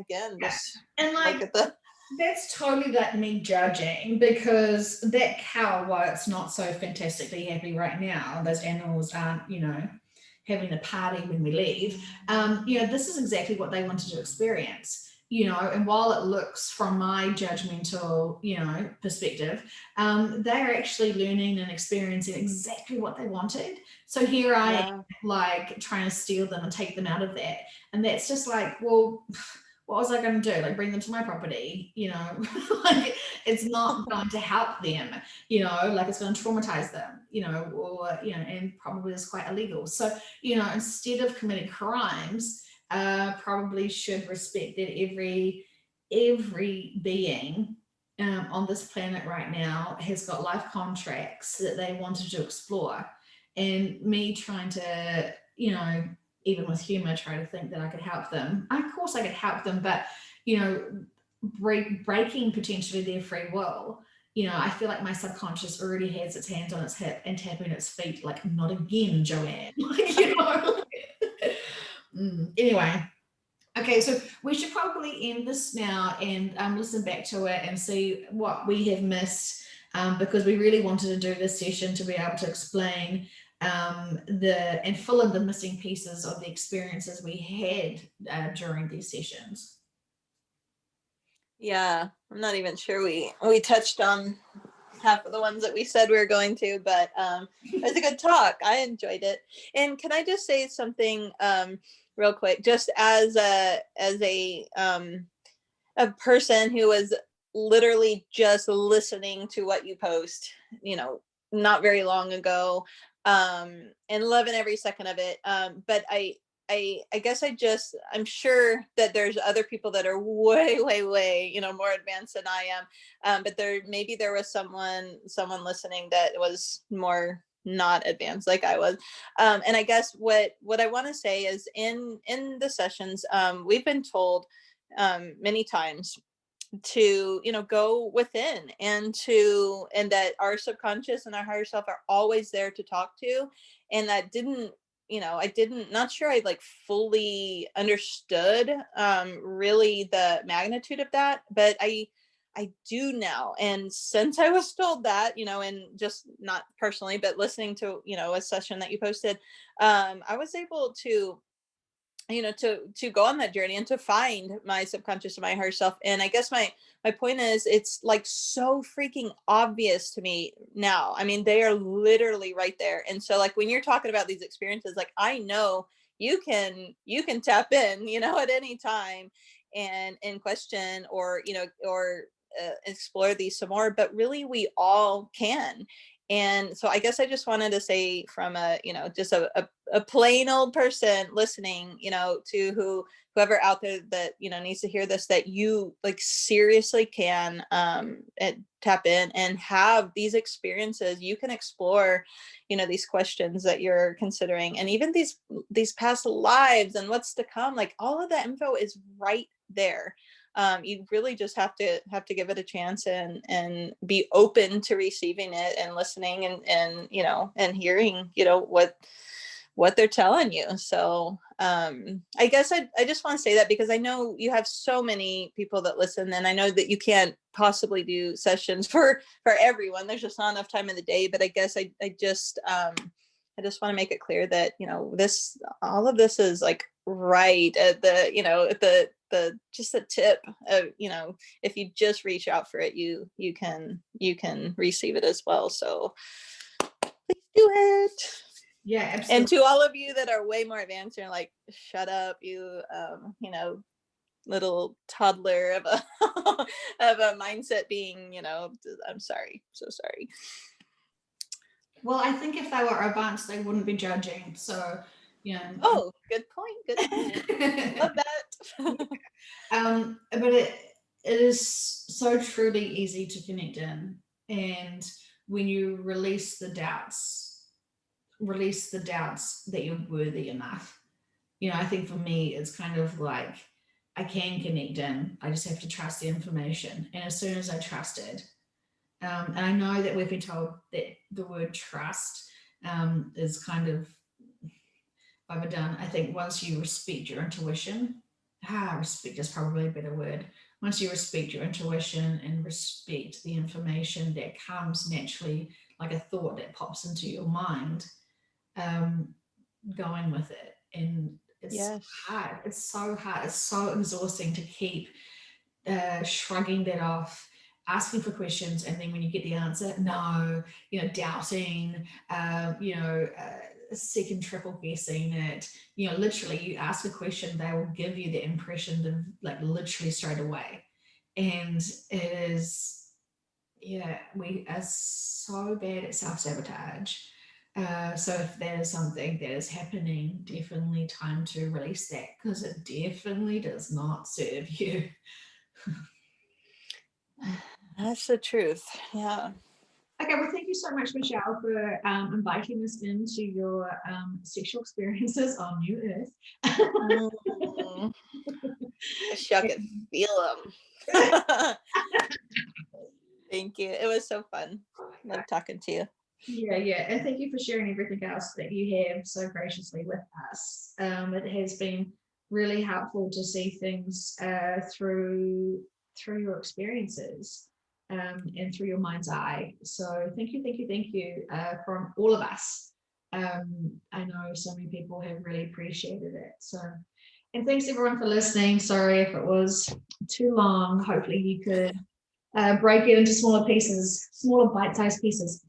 again, just and like, look at the. That's totally like me judging, because that cow, while it's not so fantastically happy right now, those animals aren't, having a party when we leave. This is exactly what they wanted to experience. And while it looks from my judgmental, perspective, they're actually learning and experiencing exactly what they wanted. So here I am, like, trying to steal them and take them out of that. And that's just like, well, what was I going to do? Like, bring them to my property, like, it's not going to help them, like, it's going to traumatize them, or, and probably is quite illegal. So, instead of committing crimes, probably should respect that every being on this planet right now has got life contracts that they wanted to explore. And me trying to, even with humor, try to think that I could help them. Of course I could help them, but breaking potentially their free will, I feel like my subconscious already has its hands on its hip and tapping its feet, like, not again, Joanne. Anyway, okay, so we should probably end this now and listen back to it and see what we have missed, because we really wanted to do this session to be able to explain and fill in the missing pieces of the experiences we had during these sessions. Yeah, I'm not even sure we touched on half of the ones that we said we were going to, but it was a good talk. I enjoyed it. And can I just say something real quick, just as a person who was literally just listening to what you post, not very long ago, and loving every second of it. But I guess I'm sure that there's other people that are way, more advanced than I am. But maybe there was someone listening that was more not advanced like I was. And I guess what I want to say is in the sessions, we've been told many times to go within and that our subconscious and our higher self are always there to talk to, and that not sure I like fully understood really the magnitude of that, but I do now. And since I was told that, and just not personally, but listening to a session that you posted, I was able to to go on that journey and to find my subconscious and my higher self. And I guess my point is, it's like so freaking obvious to me now. I mean, they are literally right there. And so like when you're talking about these experiences, like I know you can tap in, at any time and question or explore these some more, but really we all can. And so I guess I just wanted to say from just a plain old person listening, to whoever out there that, needs to hear this, that you like seriously can tap in and have these experiences. You can explore, these questions that you're considering, and even these past lives and what's to come, like all of that info is right there. You really just have to give it a chance and be open to receiving it and listening and and hearing, what they're telling you. So I guess I just want to say that because I know you have so many people that listen, and I know that you can't possibly do sessions for everyone. There's just not enough time in the day. But I guess I just want to make it clear that all of this is like right at the just the tip of, if you just reach out for it, you can receive it as well. So please do it. Yeah, absolutely. And to all of you that are way more advanced, you're like, shut up, you little toddler of a of a mindset being, I'm sorry, so sorry. Well, I think if they were advanced, they wouldn't be judging. So, Oh, good point. Love that. But it is so truly easy to connect in, and when you release the doubts that you're worthy enough. I think for me, it's kind of like I can connect in. I just have to trust the information, and as soon as I trust it, and I know that we've been told that the word trust is kind of overdone. I think once you respect your intuition, respect is probably a better word. Once you respect your intuition and respect the information that comes naturally, like a thought that pops into your mind, going with it. And it's hard. It's so hard. It's so exhausting to keep shrugging that off, asking for questions, and then when you get the answer, no, doubting, second triple guessing it. Literally, you ask a question, they will give you the impression of like literally straight away. And it is, we are so bad at self-sabotage. So if that is something that is happening, definitely time to release that, because it definitely does not serve you. That's the truth. Yeah. Okay, well, thank you so much, Michelle, for inviting us into your sexual experiences on New Earth. Mm. Wish y'all could feel them. Thank you. It was so fun. Love talking to you. Yeah, and thank you for sharing everything else that you have so graciously with us. It has been really helpful to see things through your experiences and through your mind's eye. So thank you from all of us. I know so many people have really appreciated it. So, and thanks everyone for listening. Sorry if it was too long. Hopefully you could break it into smaller pieces, smaller bite-sized pieces.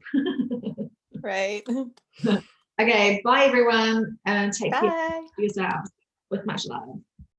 Right. Okay, bye everyone, and take care Bye. of yourselves with much love.